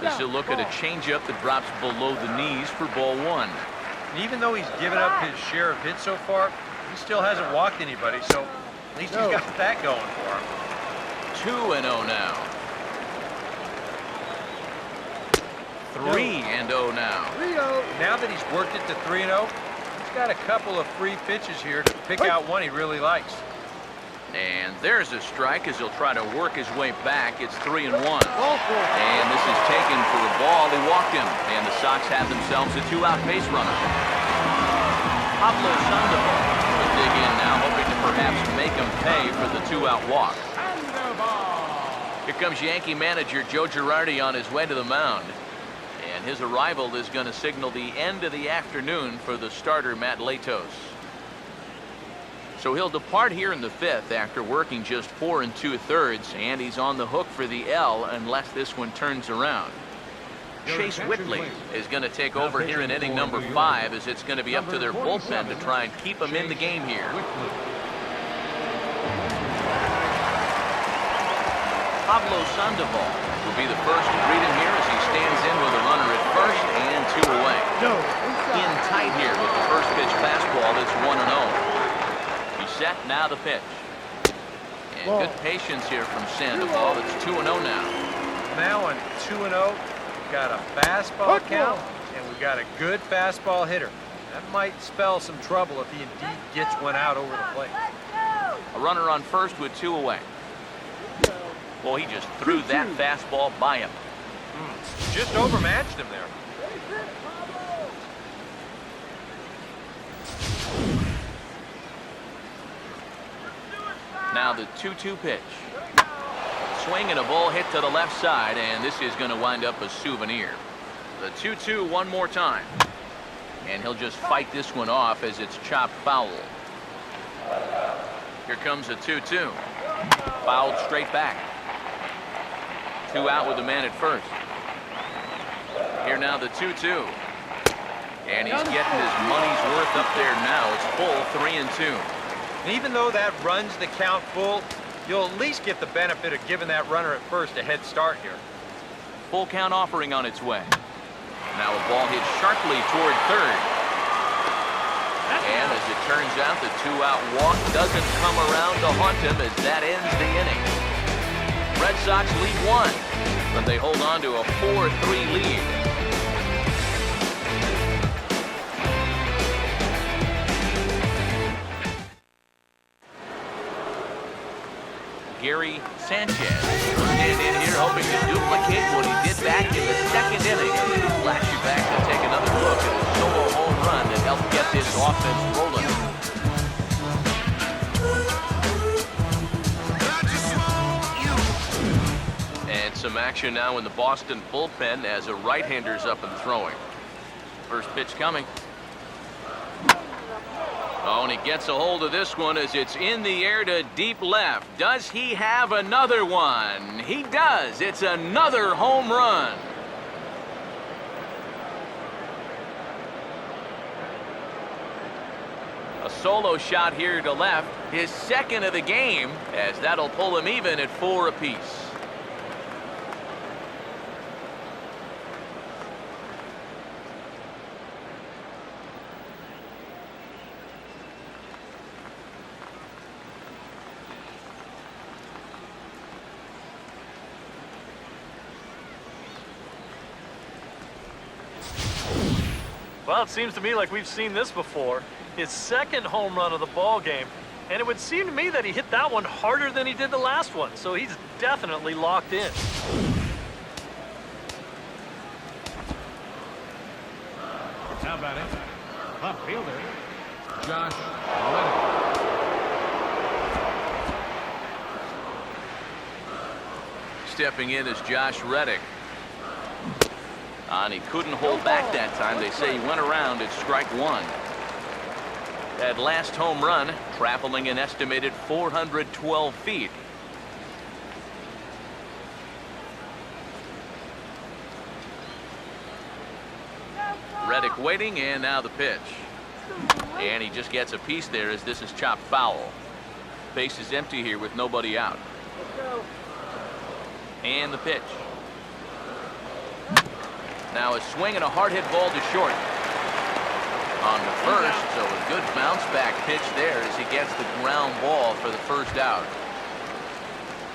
This is a look at a changeup that drops below the knees for ball 1. And even though he's given up his share of hits so far, he still hasn't walked anybody, so at least he's got that going for him. 2-0 now. 3-0 now. Now that he's worked it to 3-0, he's got a couple of free pitches here to pick out one he really likes. And there's a strike as he'll try to work his way back. It's 3-1. And this is taken for a ball. He walked him. And the Sox have themselves a 2-out base runner. Pablo Sandoval will dig in now, hoping to perhaps make him pay for the 2-out walk. Here comes Yankee manager Joe Girardi on his way to the mound. And his arrival is going to signal the end of the afternoon for the starter, Matt Latos. So he'll depart here in the 5th after working just 4 2/3, and he's on the hook for the L unless this one turns around. Chase Whitley is going to take over here in inning number 5 as it's going to be up to their bullpen to try and keep him in the game here. Pablo Sandoval will be the first to greet him here as he stands in with a runner at first and 2 away. In tight here with the first pitch fastball. It's 1-0. Set now the pitch. And good patience here from Sandoval. It's 2-0 now. Now on 2-0, we've got a fastball count, and we've got a good fastball hitter. That might spell some trouble if he indeed gets one out over the plate. A runner on first with 2 away. Well, he just threw that fastball by him. Just overmatched him there. Now the 2-2 pitch. Swing and a ball hit to the left side, and this is going to wind up a souvenir. The 2-2 one more time. And he'll just fight this one off as it's chopped foul. Here comes a 2-2. Fouled straight back. 2 out with the man at first. Here now the 2-2. And he's getting his money's worth up there now. It's full 3-2. And even though that runs the count full, you'll at least get the benefit of giving that runner at first a head start here. Full count offering on its way. Now a ball hit sharply toward third. And as it turns out, the 2-out walk doesn't come around to haunt him as that ends the inning. Red Sox lead 1, but they hold on to a 4-3 lead. Gary Sanchez will stand in here hoping to duplicate what he did back in the 2nd inning. Flash you back to take another look at the solo home run that helped get this offense rolling. And some action now in the Boston bullpen as a right-hander's up and throwing. First pitch coming. Oh, and he gets a hold of this one as it's in the air to deep left. Does he have another one? He does. It's another home run. A solo shot here to left, his 2nd of the game, as that'll pull him even at 4 apiece. Well, it seems to me like we've seen this before. His second home run of the ball game, and it would seem to me that he hit that one harder than he did the last one, so he's definitely locked in. Now batting, left fielder, Josh Reddick. Stepping in is Josh Reddick. And he couldn't hold back that time. They say he went around at strike one. That last home run, traveling an estimated 412 feet. Reddick waiting, and now the pitch. And he just gets a piece there as this is chopped foul. Base is empty here with nobody out. And the pitch. Now a swing and a hard hit ball to short. On the first, so a good bounce back pitch there as he gets the ground ball for the first out.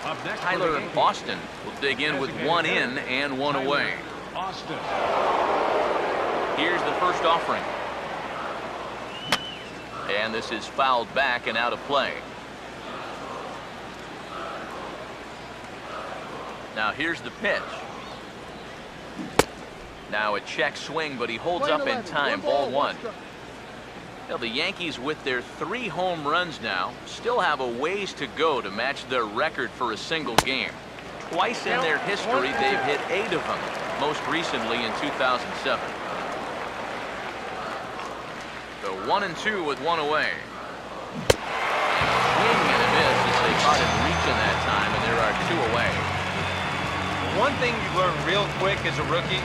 Up next, Tyler Austin will dig in with one in and one away. Austin. Here's the first offering. And this is fouled back and out of play. Now here's the pitch. Now a check swing, but he holds up in time. Ball one. Now the Yankees, with their 3 home runs now, still have a ways to go to match their record for a single game. Twice in their history, they've hit 8 of them, most recently in 2007. So 1-2 with one away. Swing and a miss as they caught him reaching that time, and there are 2 away. One thing you learn real quick as a rookie,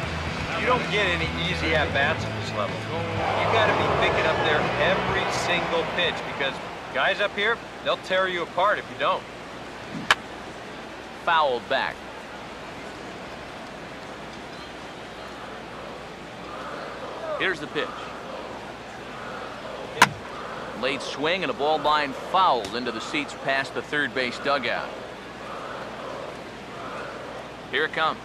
you don't get any easy at-bats at this level. You got to be thinking up there every single pitch because guys up here, they'll tear you apart if you don't. Fouled back. Here's the pitch. Late swing and a ball line fouled into the seats past the third base dugout. Here it comes.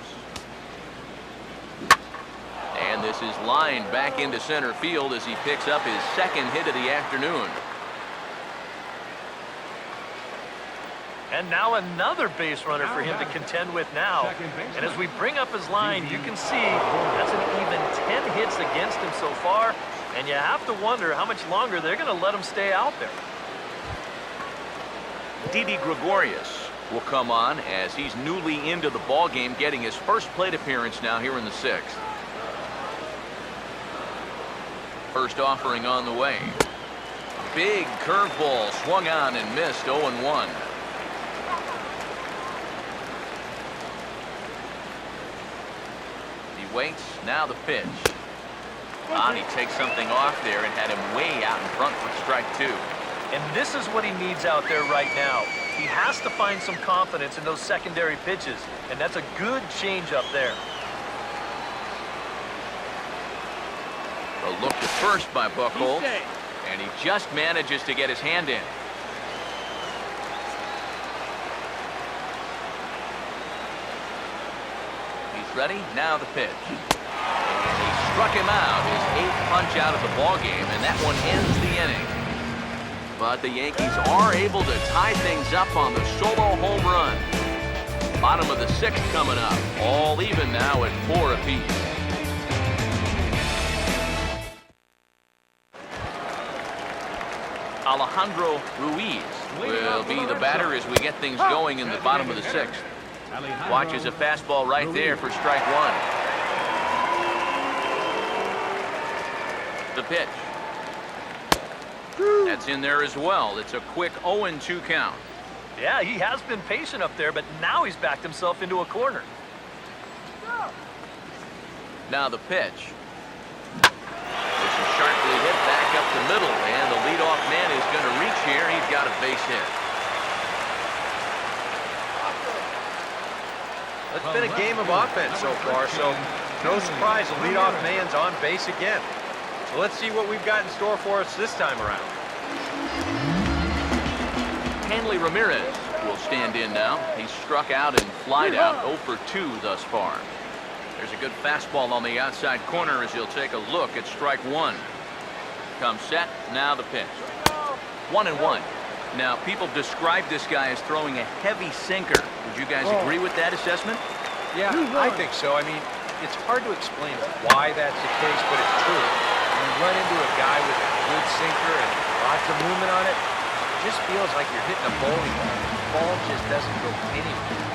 And this is lined back into center field as he picks up his second hit of the afternoon. And now another base runner for him to contend with now. And as we bring up his line, you can see that's an even 10 hits against him so far. And you have to wonder how much longer they're going to let him stay out there. Didi Gregorius will come on as he's newly into the ball game, getting his first plate appearance now here in the 6th. First offering on the way. Big curveball swung on and missed. 0-1. He waits. Now the pitch. And he takes something off there and had him way out in front for strike 2. And this is what he needs out there right now. He has to find some confidence in those secondary pitches, and that's a good change up there. A look to first by Buchholz, and he just manages to get his hand in. He's ready. Now the pitch. And he struck him out, his 8th punch out of the ball game, and that one ends the inning. But the Yankees are able to tie things up on the solo home run. Bottom of the 6th coming up. All even now at 4 apiece. Alejandro Ruiz will be the batter as we get things going in the bottom of the 6th. Watches a fastball right there for strike 1. The pitch. That's in there as well. It's a quick 0-2 count. Yeah, he has been patient up there, but now he's backed himself into a corner. Now the pitch. This is sharply hit back up the middle, and the leadoff man is going to reach here. He's got a base hit. It's been a game of offense so far, so no surprise the leadoff man's on base again. So let's see what we've got in store for us this time around. Hanley Ramirez will stand in now. He's struck out and flied out 0 for 2 thus far. There's a good fastball on the outside corner as he'll take a look at strike one. Comes set, now the pitch. 1-1. Now, people describe this guy as throwing a heavy sinker. Would you guys agree with that assessment? Yeah, I think so. I mean, it's hard to explain why that's the case, but it's true. When you run into a guy with a good sinker and lots of movement on it, it just feels like you're hitting a bowling ball. The ball just doesn't go anywhere.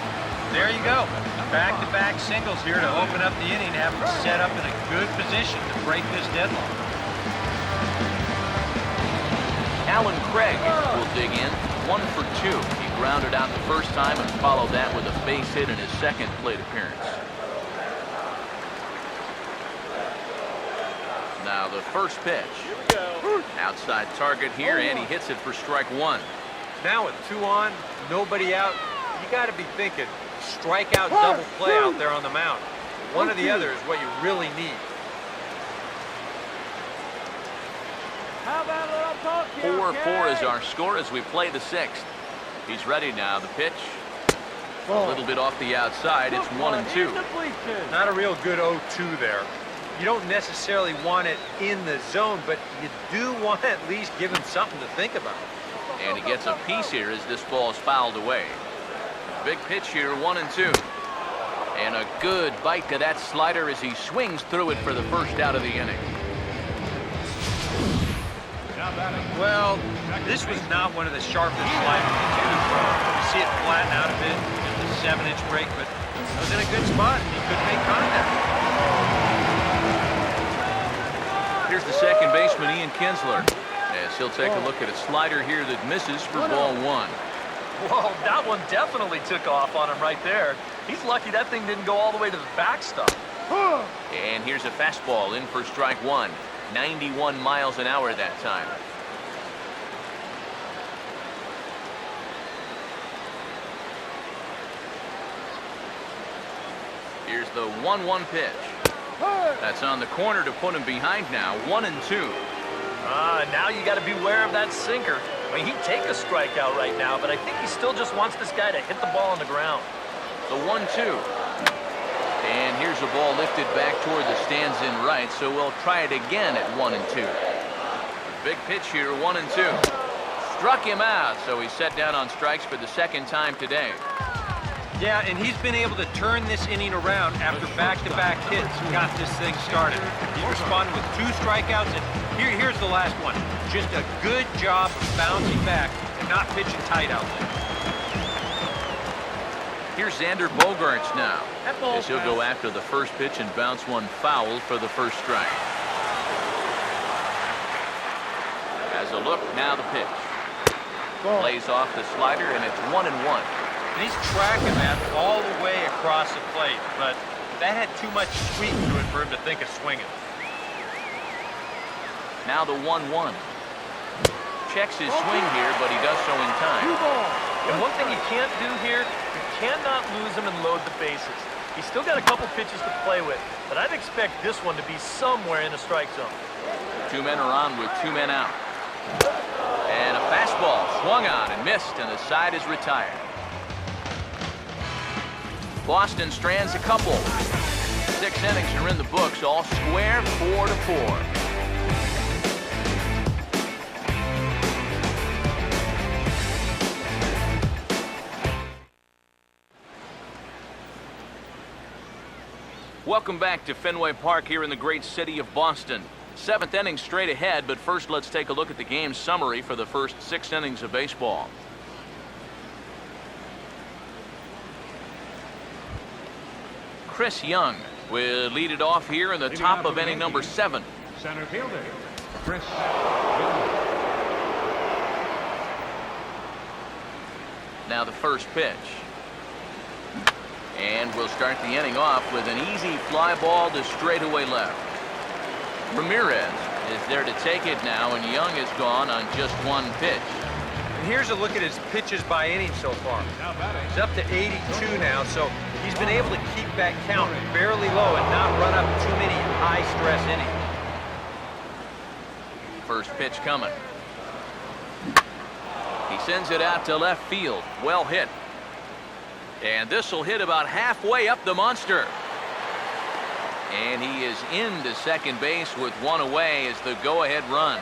There you go. Back-to-back singles here to open up the inning, have him set up in a good position to break this deadlock. Alan Craig will dig in. 1 for 2. He grounded out the first time and followed that with a base hit in his second plate appearance. Now the first pitch. Outside target here, and he hits it for strike one. Now with 2 on, nobody out, you got to be thinking strikeout double play out there on the mound. One or the other is what you really need. 4-4 is our score as we play the sixth. He's ready now. The pitch. A little bit off the outside. It's 1-2. Not a real good 0-2 there. You don't necessarily want it in the zone, but you do want to at least give him something to think about. And he gets a piece here as this ball is fouled away. Big pitch here, 1-2. And a good bite to that slider as he swings through it for the first out of the inning. Well, this was not one of the sharpest sliders to choose from. You see it flatten out a bit, just a 7-inch break, but it was in a good spot. He couldn't make contact. Here's the second baseman, Ian Kinsler, as he'll take a look at a slider here that misses for ball one. Whoa, that one definitely took off on him right there. He's lucky that thing didn't go all the way to the backstop. And here's a fastball in for strike one. 91 miles an hour that time. Here's the 1-1 pitch. That's on the corner to put him behind now. 1-2. Now you got to beware of that sinker. I mean, he'd take a strikeout right now, but I think he still just wants this guy to hit the ball on the ground. The 1-2. And here's a ball lifted back toward the stands in right, so we'll try it again at 1-2. Big pitch here, 1-2. Struck him out, so he's set down on strikes for the second time today. Yeah, and he's been able to turn this inning around after back-to-back hits got this thing started. He responded with 2 strikeouts, and here's the last one. Just a good job of bouncing back and not pitching tight out there. Here's Xander Bogaerts now, as he'll go after the first pitch and bounce one foul for the first strike. As a look, now the pitch. Plays off the slider, and it's 1-1. And he's tracking that all the way across the plate, but that had too much sweep to it for him to think of swinging. Now the 1-1. Checks his swing here, but he does so in time. And one thing you can't do here, you cannot lose him and load the bases. He's still got a couple pitches to play with, but I'd expect this one to be somewhere in the strike zone. 2 men are on with 2 men out. And a fastball swung on and missed, and the side is retired. Boston strands a couple. 6 innings are in the books, all square, 4-4. Welcome back to Fenway Park here in the great city of Boston. 7th inning straight ahead, but first let's take a look at the game summary for the first 6 innings of baseball. Chris Young will lead it off here in the top of inning number 7. Center fielder, Chris Young. Now the first pitch. And we'll start the inning off with an easy fly ball to straightaway left. Ramirez is there to take it now, and Young is gone on just 1 pitch. And here's a look at his pitches by inning so far. He's up to 82 now, so he's been able to keep that count fairly low and not run up too many high-stress innings. First pitch coming. He sends it out to left field. Well hit. And this will hit about halfway up the monster. And he is into second base with one away as the go-ahead run.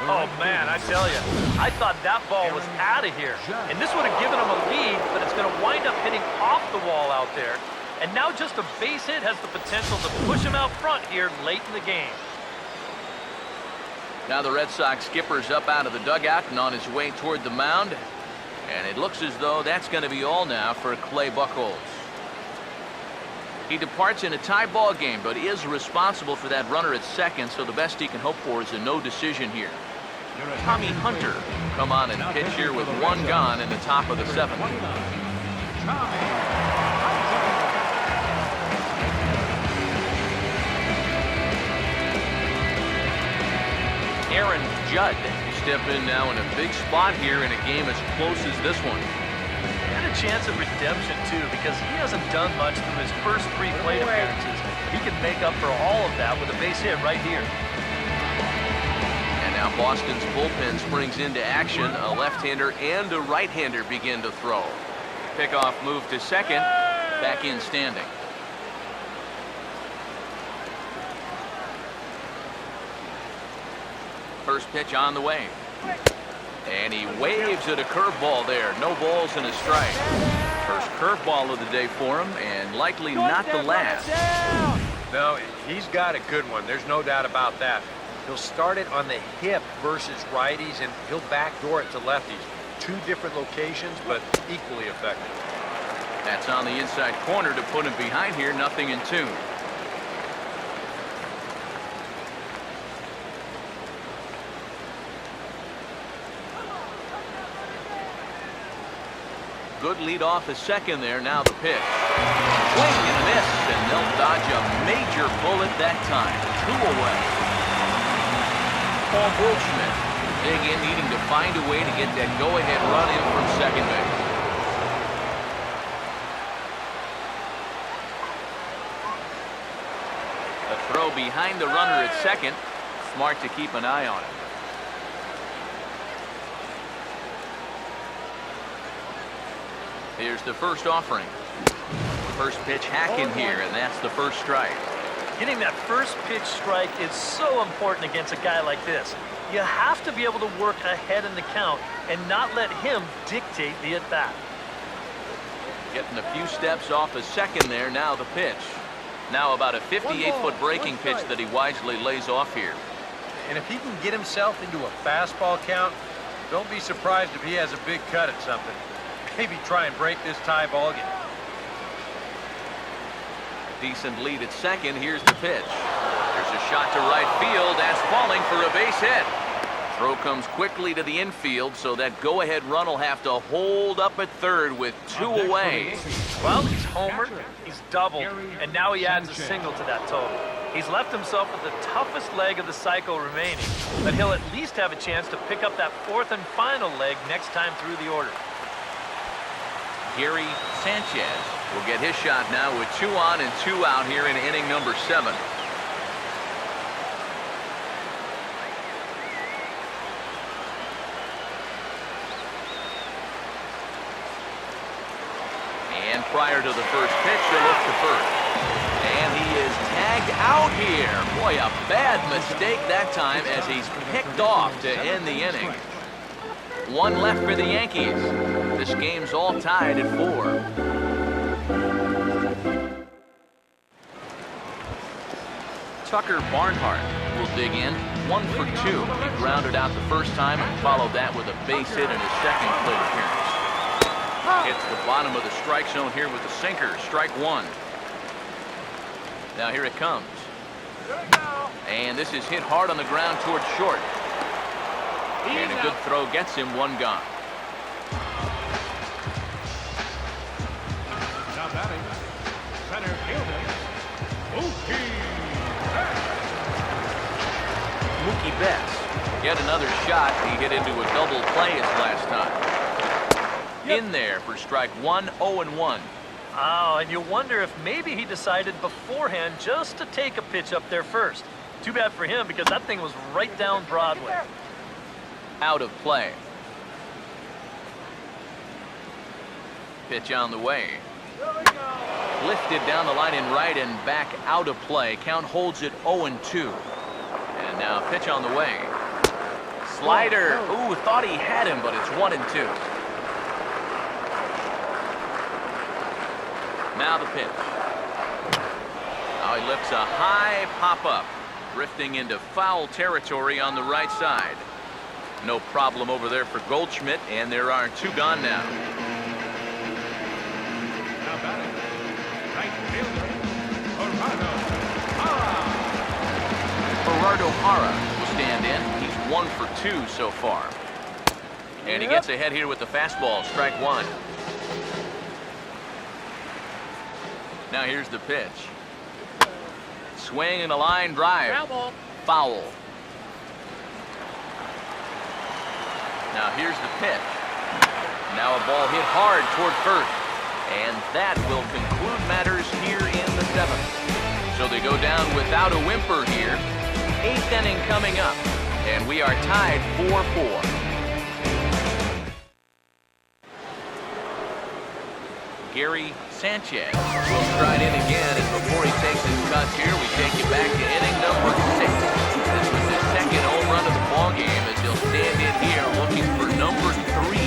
Oh, man, I tell you, I thought that ball was out of here. And this would have given him a lead, but it's going to wind up hitting off the wall out there. And now just a base hit has the potential to push him out front here late in the game. Now the Red Sox skipper's up out of the dugout and on his way toward the mound. And it looks as though that's going to be all now for Clay Buchholz. He departs in a tie ball game, but is responsible for that runner at second, so the best he can hope for is a no decision here. Tommy Hunter will come on and pitch here with one gone in the top of the seventh. Aaron Judd step in now in a big spot here in a game as close as this one. And a chance of redemption, too, because he hasn't done much through his first 3 plate appearances. He can make up for all of that with a base hit right here. And now Boston's bullpen springs into action. A left-hander and a right-hander begin to throw. Pickoff move to second. Back in standing. First pitch on the way. And he waves at a curveball there. No balls and a strike. First curveball of the day for him, and likely not the last. No, he's got a good one. There's no doubt about that. He'll start it on the hip versus righties, and he'll backdoor it to lefties. 2 different locations, but equally effective. That's on the inside corner to put him behind here. 0-2. Good lead off at second there. Now the pitch. Swing and a miss, and they'll dodge a major bullet that time. 2 away. Paul Goldschmidt dig in, needing to find a way to get that go-ahead run in from second base. A throw behind the runner at second. Smart to keep an eye on it. Here's the first offering. First pitch hacking here, and that's the first strike. Getting that first pitch strike is so important against a guy like this. You have to be able to work ahead in the count and not let him dictate the at-bat. Getting a few steps off a second there. Now the pitch. Now about a 58-foot breaking pitch that he wisely lays off here. And if he can get himself into a fastball count, don't be surprised if he has a big cut at something. Maybe try and break this tie ball game. Decent lead at second. Here's the pitch. There's a shot to right field. That's falling for a base hit. Throw comes quickly to the infield, so that go-ahead run will have to hold up at third with 2 away. Well, he's homered, he's doubled, and now he adds a single to that total. He's left himself with the toughest leg of the cycle remaining, but he'll at least have a chance to pick up that 4th and final leg next time through the order. Gary Sanchez will get his shot now with 2 on and 2 out here in inning number 7. And prior to the first pitch, they'll look to first. And he is tagged out here. Boy, a bad mistake that time as he's picked off to end the inning. 1 left for the Yankees. This game's all tied at 4. Tucker Barnhart will dig in. 1 for 2. He grounded out the first time and followed that with a base hit in his second plate appearance. Hits the bottom of the strike zone here with the sinker. Strike 1. Now here it comes. And this is hit hard on the ground towards short. And a good throw gets him 1 gone. Now batting, center fielder, Mookie Betts. Mookie Betts. Yet another shot. He hit into a double play his last time. In there for strike 1, 0-1. Oh, and you wonder if maybe he decided beforehand just to take a pitch up there first. Too bad for him because that thing was right down Broadway. Out of play. Pitch on the way. Lifted down the line in right and back out of play. Count holds it 0-2. And now pitch on the way. Slider. Ooh, thought he had him, but it's 1-2. Now the pitch. Now he lifts a high pop-up, drifting into foul territory on the right side. No problem over there for Goldschmidt, and there are 2 gone now. Now batting, right fielder, Gerardo Hara will stand in. He's 1 for 2 so far. And he gets ahead here with the fastball, strike 1. Now here's the pitch. Swing and a line drive. Foul. Now here's the pitch. Now a ball hit hard toward first. And that will conclude matters here in the 7th. So they go down without a whimper here. 8th inning coming up. And we are tied 4-4. Gary Sanchez will stride in again, and before he takes his cuts here, we take you back to inning number 6. This was his 2nd home run of the ball game as he'll stand in here looking for number 3.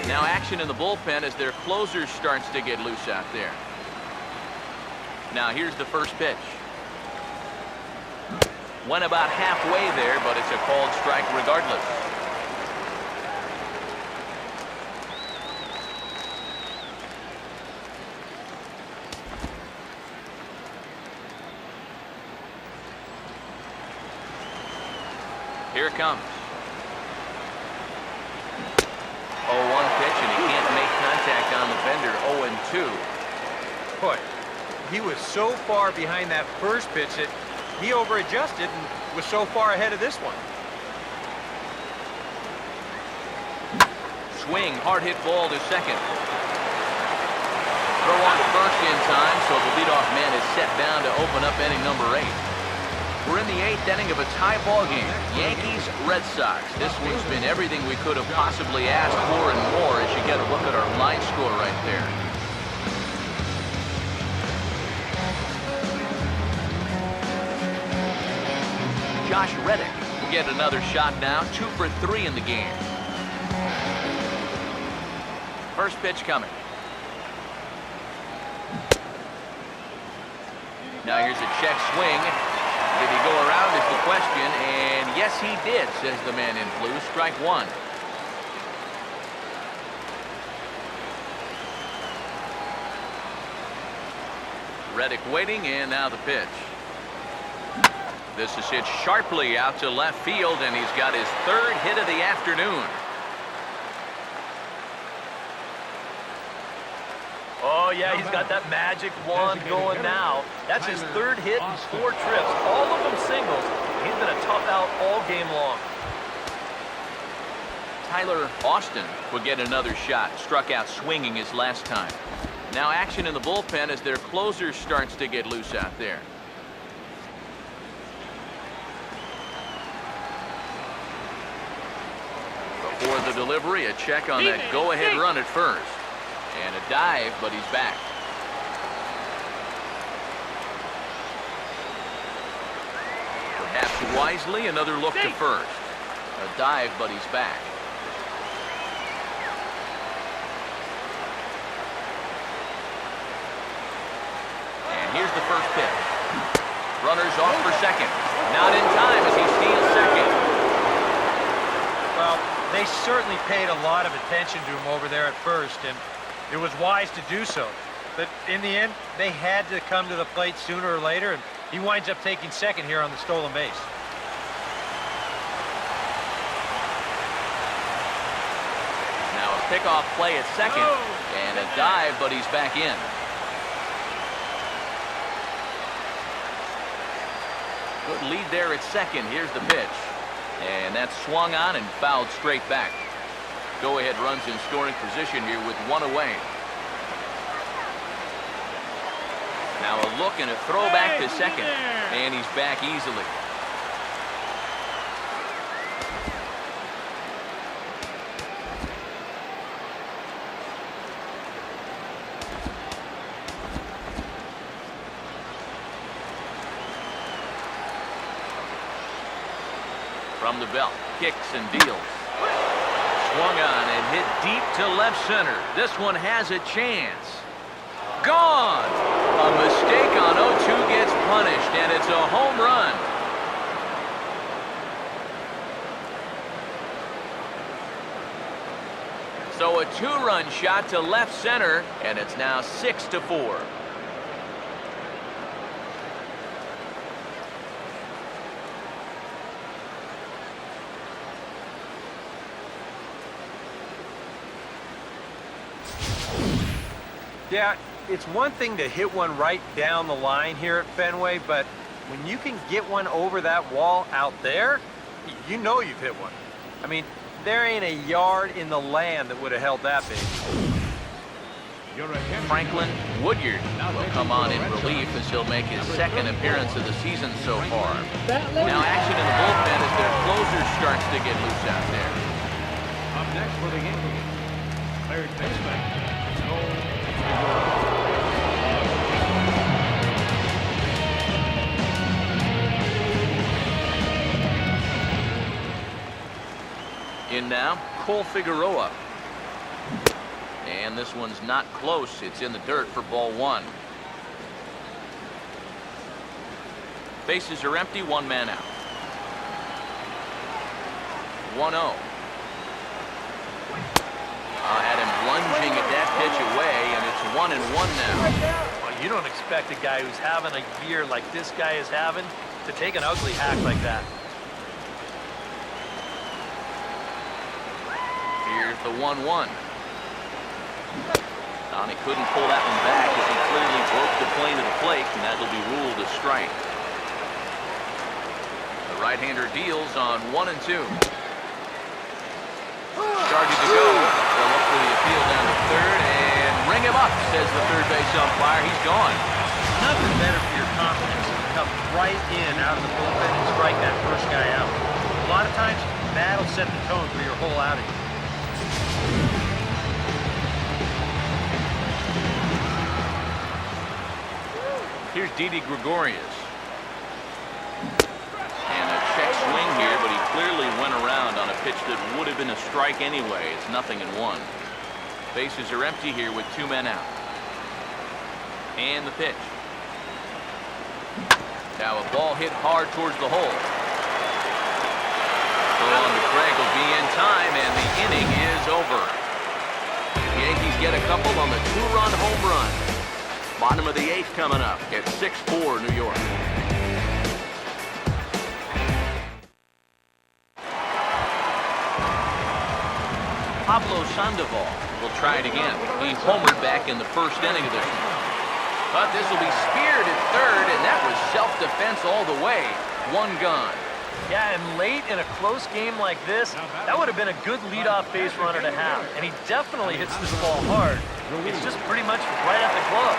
Now action in the bullpen as their closer starts to get loose out there. Now here's the first pitch. Went about halfway there, but it's a called strike regardless. Here it comes. 0-1 pitch, and he can't make contact on the bender. 0-2. Boy, he was so far behind that first pitch that he over-adjusted and was so far ahead of this one. Swing, hard hit ball to second. Throw on first in time, so the leadoff man is set down to open up inning number 8. We're in the 8th inning of a tie ball game. Yankees, Red Sox. This one's been everything we could have possibly asked for and more as you get a look at our line score right there. Josh Reddick will get another shot now. 2 for 3 in the game. First pitch coming. Now here's a check swing. Did he go around is the question, and yes he did, says the man in blue. Strike 1. Reddick waiting, and now the pitch. This is hit sharply out to left field, and he's got his 3rd hit of the afternoon. Oh, yeah, he's got that magic wand going now. That's his 3rd hit in 4 trips, all of them singles. He's been a tough out all game long. Tyler Austin will get another shot. Struck out swinging his last time. Now action in the bullpen as their closer starts to get loose out there. Before the delivery, a check on that go-ahead run at first. And a dive, but he's back. Perhaps wisely, another look to first. A dive, but he's back. And here's the first pitch. Runners off for second. Not in time as he steals second. Well, they certainly paid a lot of attention to him over there at first, and it was wise to do so. But in the end, they had to come to the plate sooner or later, and he winds up taking second here on the stolen base. Now a pickoff play at second, and a dive, but he's back in. Good lead there at second. Here's the pitch. And that's swung on and fouled straight back. Go-ahead runs in scoring position here with 1 away. Now a look and a throw back to second. And he's back easily. From the belt, kicks and deals. Swung on and hit deep to left center. This one has a chance. Gone! A mistake on 0-2 gets punished, and it's a home run. So a 2-run shot to left center, and it's now 6-4. Yeah, it's one thing to hit one right down the line here at Fenway, but when you can get one over that wall out there, you know you've hit one. I mean, there ain't a yard in the land that would have held that big. Franklin Woodyard will come on in relief as he'll make his second appearance of the season so far. Now action in the bullpen as their closer starts to get loose out there. Up next for the Yankees, third baseman, Joe. In now, Cole Figueroa. And this one's not close. It's in the dirt for ball 1. Bases are empty, 1 man out. 1-0. Had him lunging at that pitch away, and it's 1-1 now. Well, you don't expect a guy who's having a year like this guy is having to take an ugly hack like that. Here's the 1-1. He couldn't pull that one back as he clearly broke the plane of the plate, and that'll be ruled a strike. The right-hander deals on 1 and 2. Started to go. They'll look for the appeal down to third and ring him up, says the third base umpire. He's gone. Nothing better for your confidence than to come right in out of the bullpen and strike that first guy out. A lot of times, that'll set the tone for your whole outing. Here's Didi Gregorius. And a check swing here, but he clearly went around on a pitch that would have been a strike anyway. It's 0-1. Bases are empty here with 2 men out. And the pitch. Now a ball hit hard towards the hole. Throw on to Craig will be in time, and the inning is over. The Yankees get a couple on the 2-run home run. Bottom of the 8th coming up at 6-4 New York. Pablo Sandoval will try it again. He homered back in the first inning of this one. But this will be speared at third, and that was self-defense all the way. 1 gone. Yeah, and late in a close game like this, that would have been a good leadoff base runner to have. And he definitely hits this ball hard. It's just pretty much right at the glove.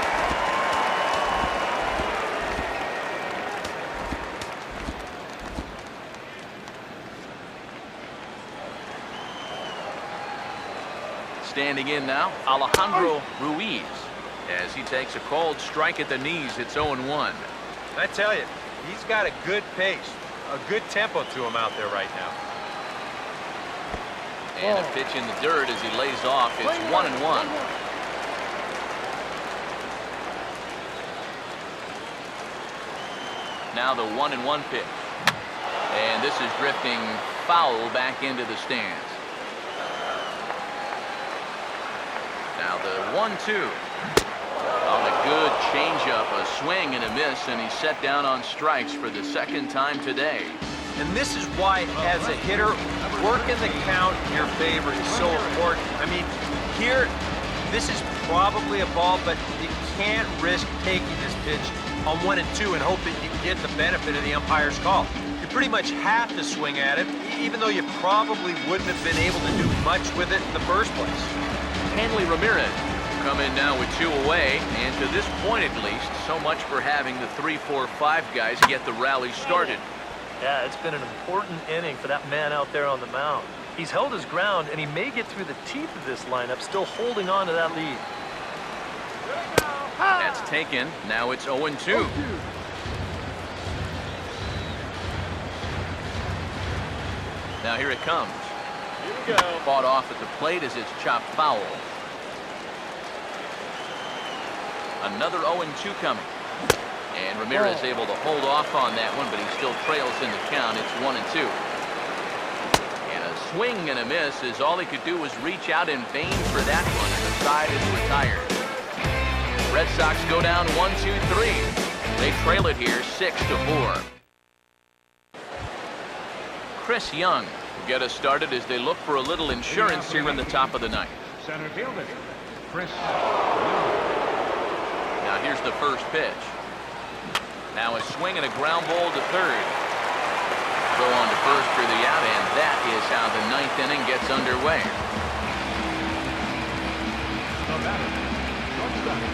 Standing in now, Alejandro Ruiz. As he takes a called strike at the knees, it's 0-1. I tell you, he's got a good pace, a good tempo to him out there right now. And a pitch in the dirt as he lays off. It's 1-1. Now the 1-1 pitch. And this is drifting foul back into the stands. Now the 1-2. On a good changeup, a swing and a miss, and he's set down on strikes for the 2nd time today. And this is why, as a hitter, working the count in your favor is so important. I mean, here, this is probably a ball, but you can't risk taking this pitch on 1 and 2 and hope that you can get the benefit of the umpire's call. You pretty much have to swing at it, even though you probably wouldn't have been able to do much with it in the first place. Hanley Ramirez come in now with 2 away, and to this point at least, so much for having the 3, 4, 5 guys get the rally started. Yeah, it's been an important inning for that man out there on the mound. He's held his ground, and he may get through the teeth of this lineup, still holding on to that lead. That's taken. Now it's 0-2. Now here it comes. Here we go. Fought off at the plate as it's chopped foul. Another 0-2 coming. And Ramirez able to hold off on that one, but he still trails in the count. It's 1-2. And a swing and a miss as all he could do was reach out in vain for that one, and the side is retired. Red Sox go down 1-2-3. They trail it here 6-4. Chris Young will get us started as they look for a little insurance here in the top of the ninth. Center fielder, Chris Young. Now here's the first pitch. Now a swing and a ground ball to third. Go on to first for the out, and that is how the ninth inning gets underway. The batter, shortstop,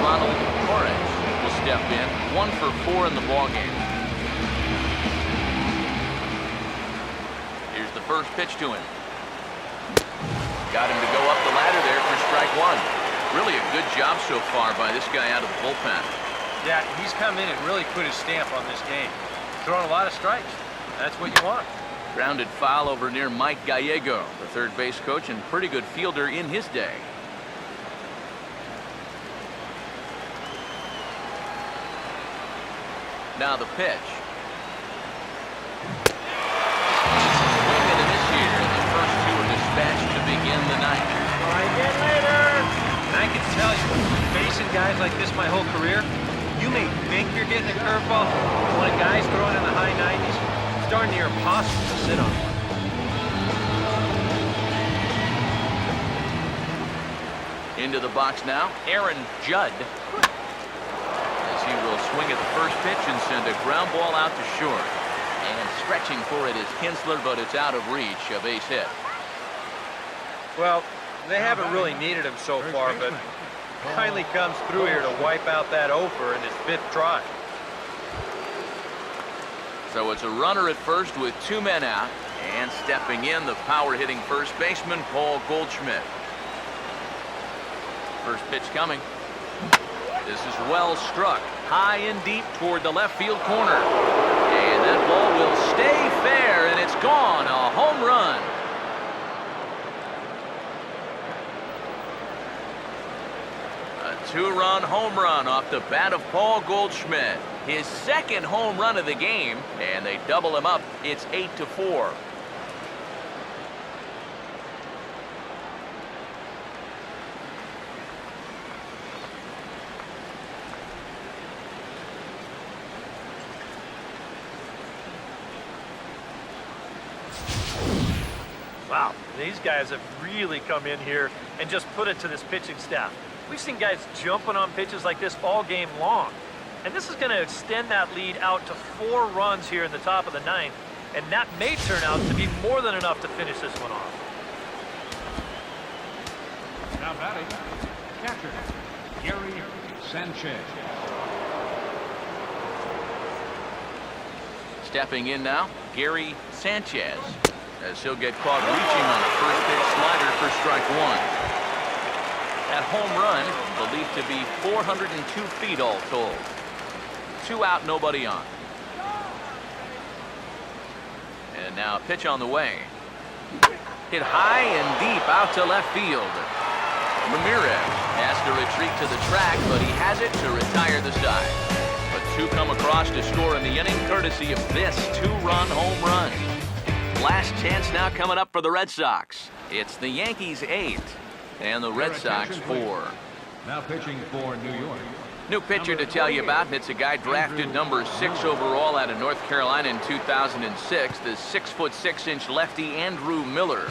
Ronald Torres will step in, 1 for 4 in the ballgame. Here's the first pitch to him. Got him to go up the ladder there for strike 1. Really a good job so far by this guy out of the bullpen. Yeah, he's come in and really put his stamp on this game. Throwing a lot of strikes. That's what you want. Grounded foul over near Mike Gallego, the third base coach and pretty good fielder in his day. Now the pitch. Swing and a miss here, and the first two are dispatched to begin the ninth. Try again later. And I can tell you, facing guys like this my whole career, you may think you're getting a curveball, but when a guy's throwing in the high 90s, it's darn near impossible to sit on. Into the box now, Aaron Judd. As he will swing at the first pitch and send a ground ball out to short. And stretching for it is Kinsler, but it's out of reach, a base hit. Well, they haven't really needed him so far, but kindly comes through here to wipe out that over in his 5th try. So it's a runner at first with 2 men out, and stepping in, the power-hitting first baseman, Paul Goldschmidt. First pitch coming. This is well struck, high and deep toward the left field corner. And that ball will stay fair, and it's gone, a home run. A 2-run home run off the bat of Paul Goldschmidt. His 2nd home run of the game, and they double him up. It's 8-4. Wow, these guys have really come in here and just put it to this pitching staff. We've seen guys jumping on pitches like this all game long. And this is going to extend that lead out to 4 runs here in the top of the 9th. And that may turn out to be more than enough to finish this one off. Now batting, catcher, Gary Sanchez. Stepping in now, Gary Sanchez, as he'll get caught reaching on a first pitch slider for strike 1. That home run believed to be 402 feet all told. 2 out, nobody on. And now a pitch on the way. Hit high and deep out to left field. Ramirez has to retreat to the track, but he has it to retire the side. But 2 come across to score in the inning, courtesy of this 2-run home run. Last chance now coming up for the Red Sox. It's the Yankees 8 and the Red Sox 4. Now pitching for New York. New pitcher to tell you about, and it's a guy drafted number 6 overall out of North Carolina in 2006, the 6'6" lefty Andrew Miller.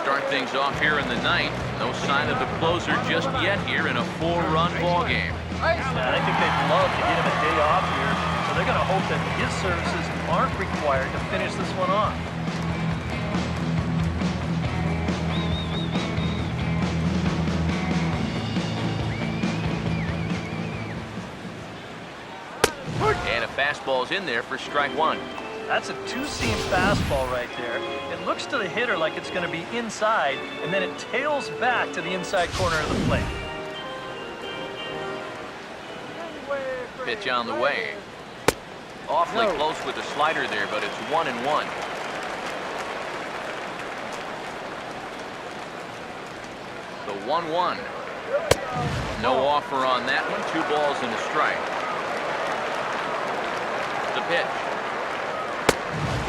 start things off here in the ninth. No sign of the closer just yet here in a 4-run ball game. Yeah, I think they'd love to get him a day off here, so they're going to hope that his services aren't required to finish this one off. And a fastball's in there for strike one. That's a two-seam fastball right there. It looks to the hitter like it's going to be inside, and then it tails back to the inside corner of the plate. Pitch on the way. Awfully close with the slider there, but it's 1-1. The 1-1. No offer on that one. 2 balls and a strike. The pitch.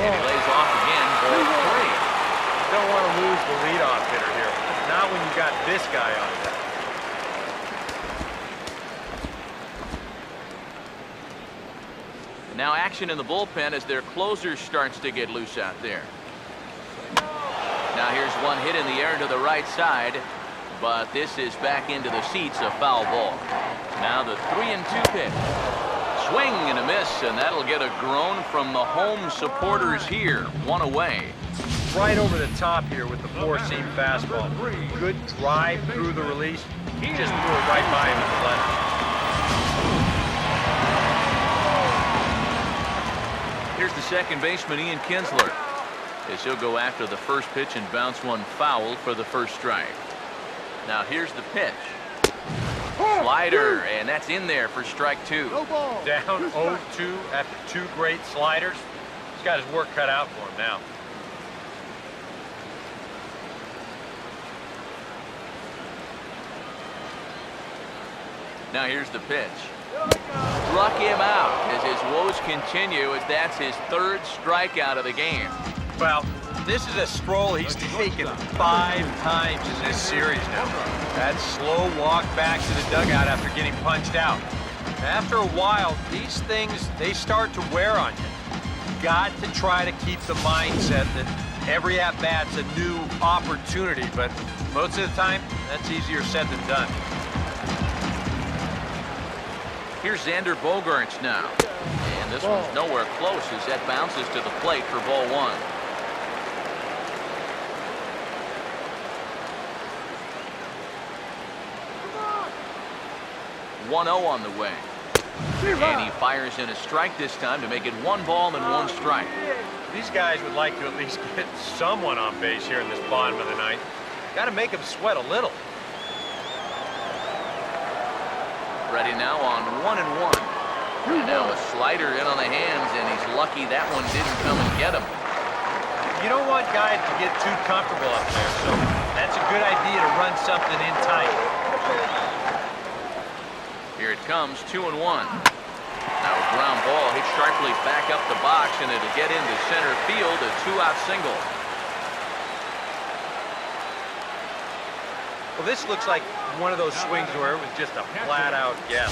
And he lays off again. Ball 3. Don't want to lose the leadoff hitter here. Not when you got this guy on deck. Now action in the bullpen as their closer starts to get loose out there. Now here's one hit in the air to the right side, but this is back into the seats, a foul ball. Now the 3-2 pitch. Swing and a miss, and that'll get a groan from the home supporters here. 1 away. Right over the top here with the 4-seam fastball. Good drive through the release. He just threw it right by him in the letter. Here's the second baseman, Ian Kinsler, as he'll go after the first pitch and bounce one foul for the first strike. Now here's the pitch. Slider, and that's in there for strike 2. Down 0-2 after 2 great sliders. He's got his work cut out for him now. Now here's the pitch. Struck him out as his woes continue, as that's his 3rd strikeout of the game. Well, this is a stroll he's taken 5 times in this series now. That slow walk back to the dugout after getting punched out. After a while, these things, they start to wear on you. Got to try to keep the mindset that every at-bat's a new opportunity, but most of the time, that's easier said than done. Here's Xander Bogaerts now. And this one's nowhere close as that bounces to the plate for ball 1. 1-0 on the way. And he fires in a strike this time to make it 1 ball and 1 strike. These guys would like to at least get someone on base here in this bottom of the ninth. Got to make them sweat a little. Ready now on 1-1. And now a slider in on the hands, and he's lucky that one didn't come and get him. You don't want guys to get too comfortable up there, so that's a good idea to run something in tight. Here it comes, 2-1. Now a ground ball hit sharply back up the box, and it'll get into center field, a 2-out single. Well, this looks like one of those swings where it was just a flat-out guess.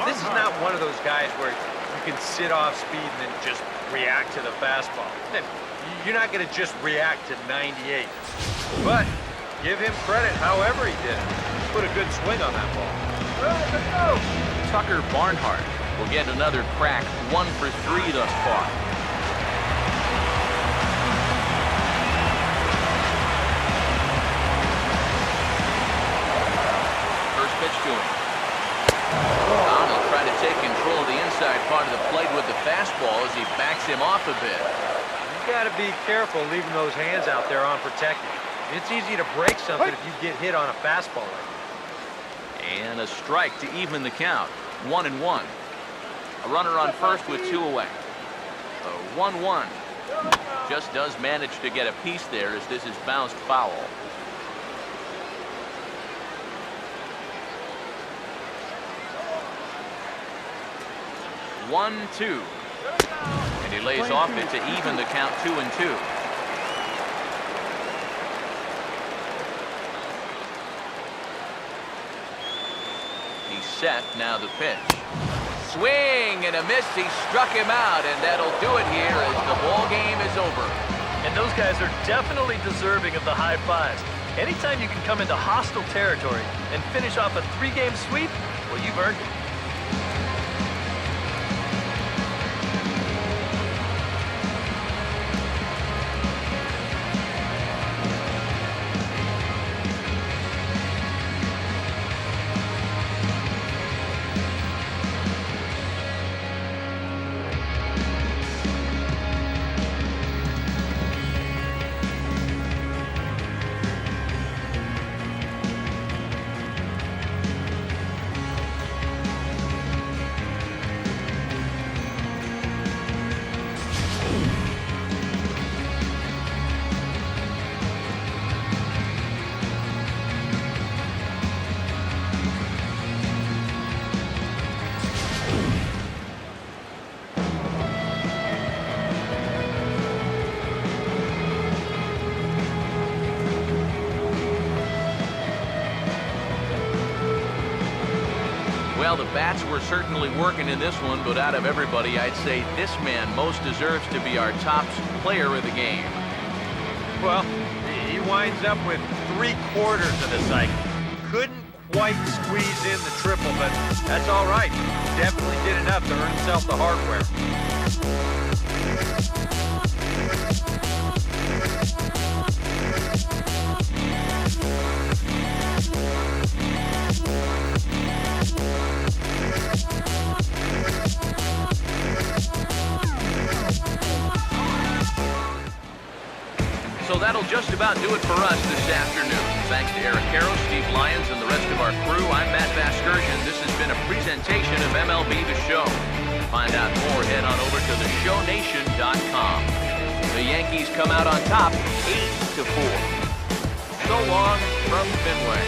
This is not one of those guys where you can sit off speed and then just react to the fastball. You're not going to just react to 98. But give him credit however he did it. Put a good swing on that ball. Tucker Barnhart will get another crack, 1 for 3 thus far. First pitch to him. Don will try to take control of the inside part of the plate with the fastball as he backs him off a bit. You got to be careful leaving those hands out there unprotected. It's easy to break something if you get hit on a fastball like that. And a strike to even the count. 1-1. A runner on first with 2 away. So 1-1. Just does manage to get a piece there as this is bounced foul. 1-2. And he lays off it to even the count 2-2. He's set, now the pitch. Swing and a miss, he struck him out, and that'll do it here as the ball game is over. And those guys are definitely deserving of the high fives. Anytime you can come into hostile territory and finish off a 3-game sweep, well, you've earned it. Well, the bats were certainly working in this one, but out of everybody, I'd say this man most deserves to be our top player of the game. Well, he winds up with 3/4 of the cycle. Couldn't quite squeeze in the triple, but that's all right. Definitely did enough to earn himself the hardware. So that'll just about do it for us this afternoon. Thanks to Eric Harrow, Steve Lyons, and the rest of our crew, I'm Matt Vasgersian. This has been a presentation of MLB The Show. To find out more, head on over to theshownation.com. The Yankees come out on top, 8-4. So long from Fenway.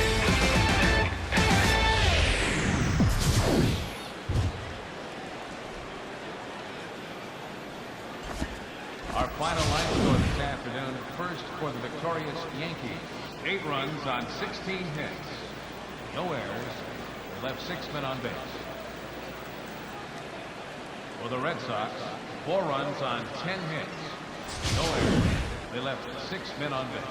Our final line score this afternoon, first for the victorious Yankees. 8 runs on 16 hits. No errors. They left 6 men on base. For the Red Sox, 4 runs on 10 hits. No errors. They left 6 men on base.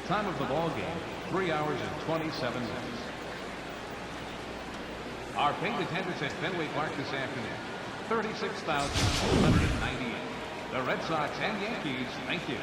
Time of the ball game, 3 hours and 27 minutes. Our paid attendance at Fenway Park this afternoon, 36,198. The Red Sox and Yankees, thank you.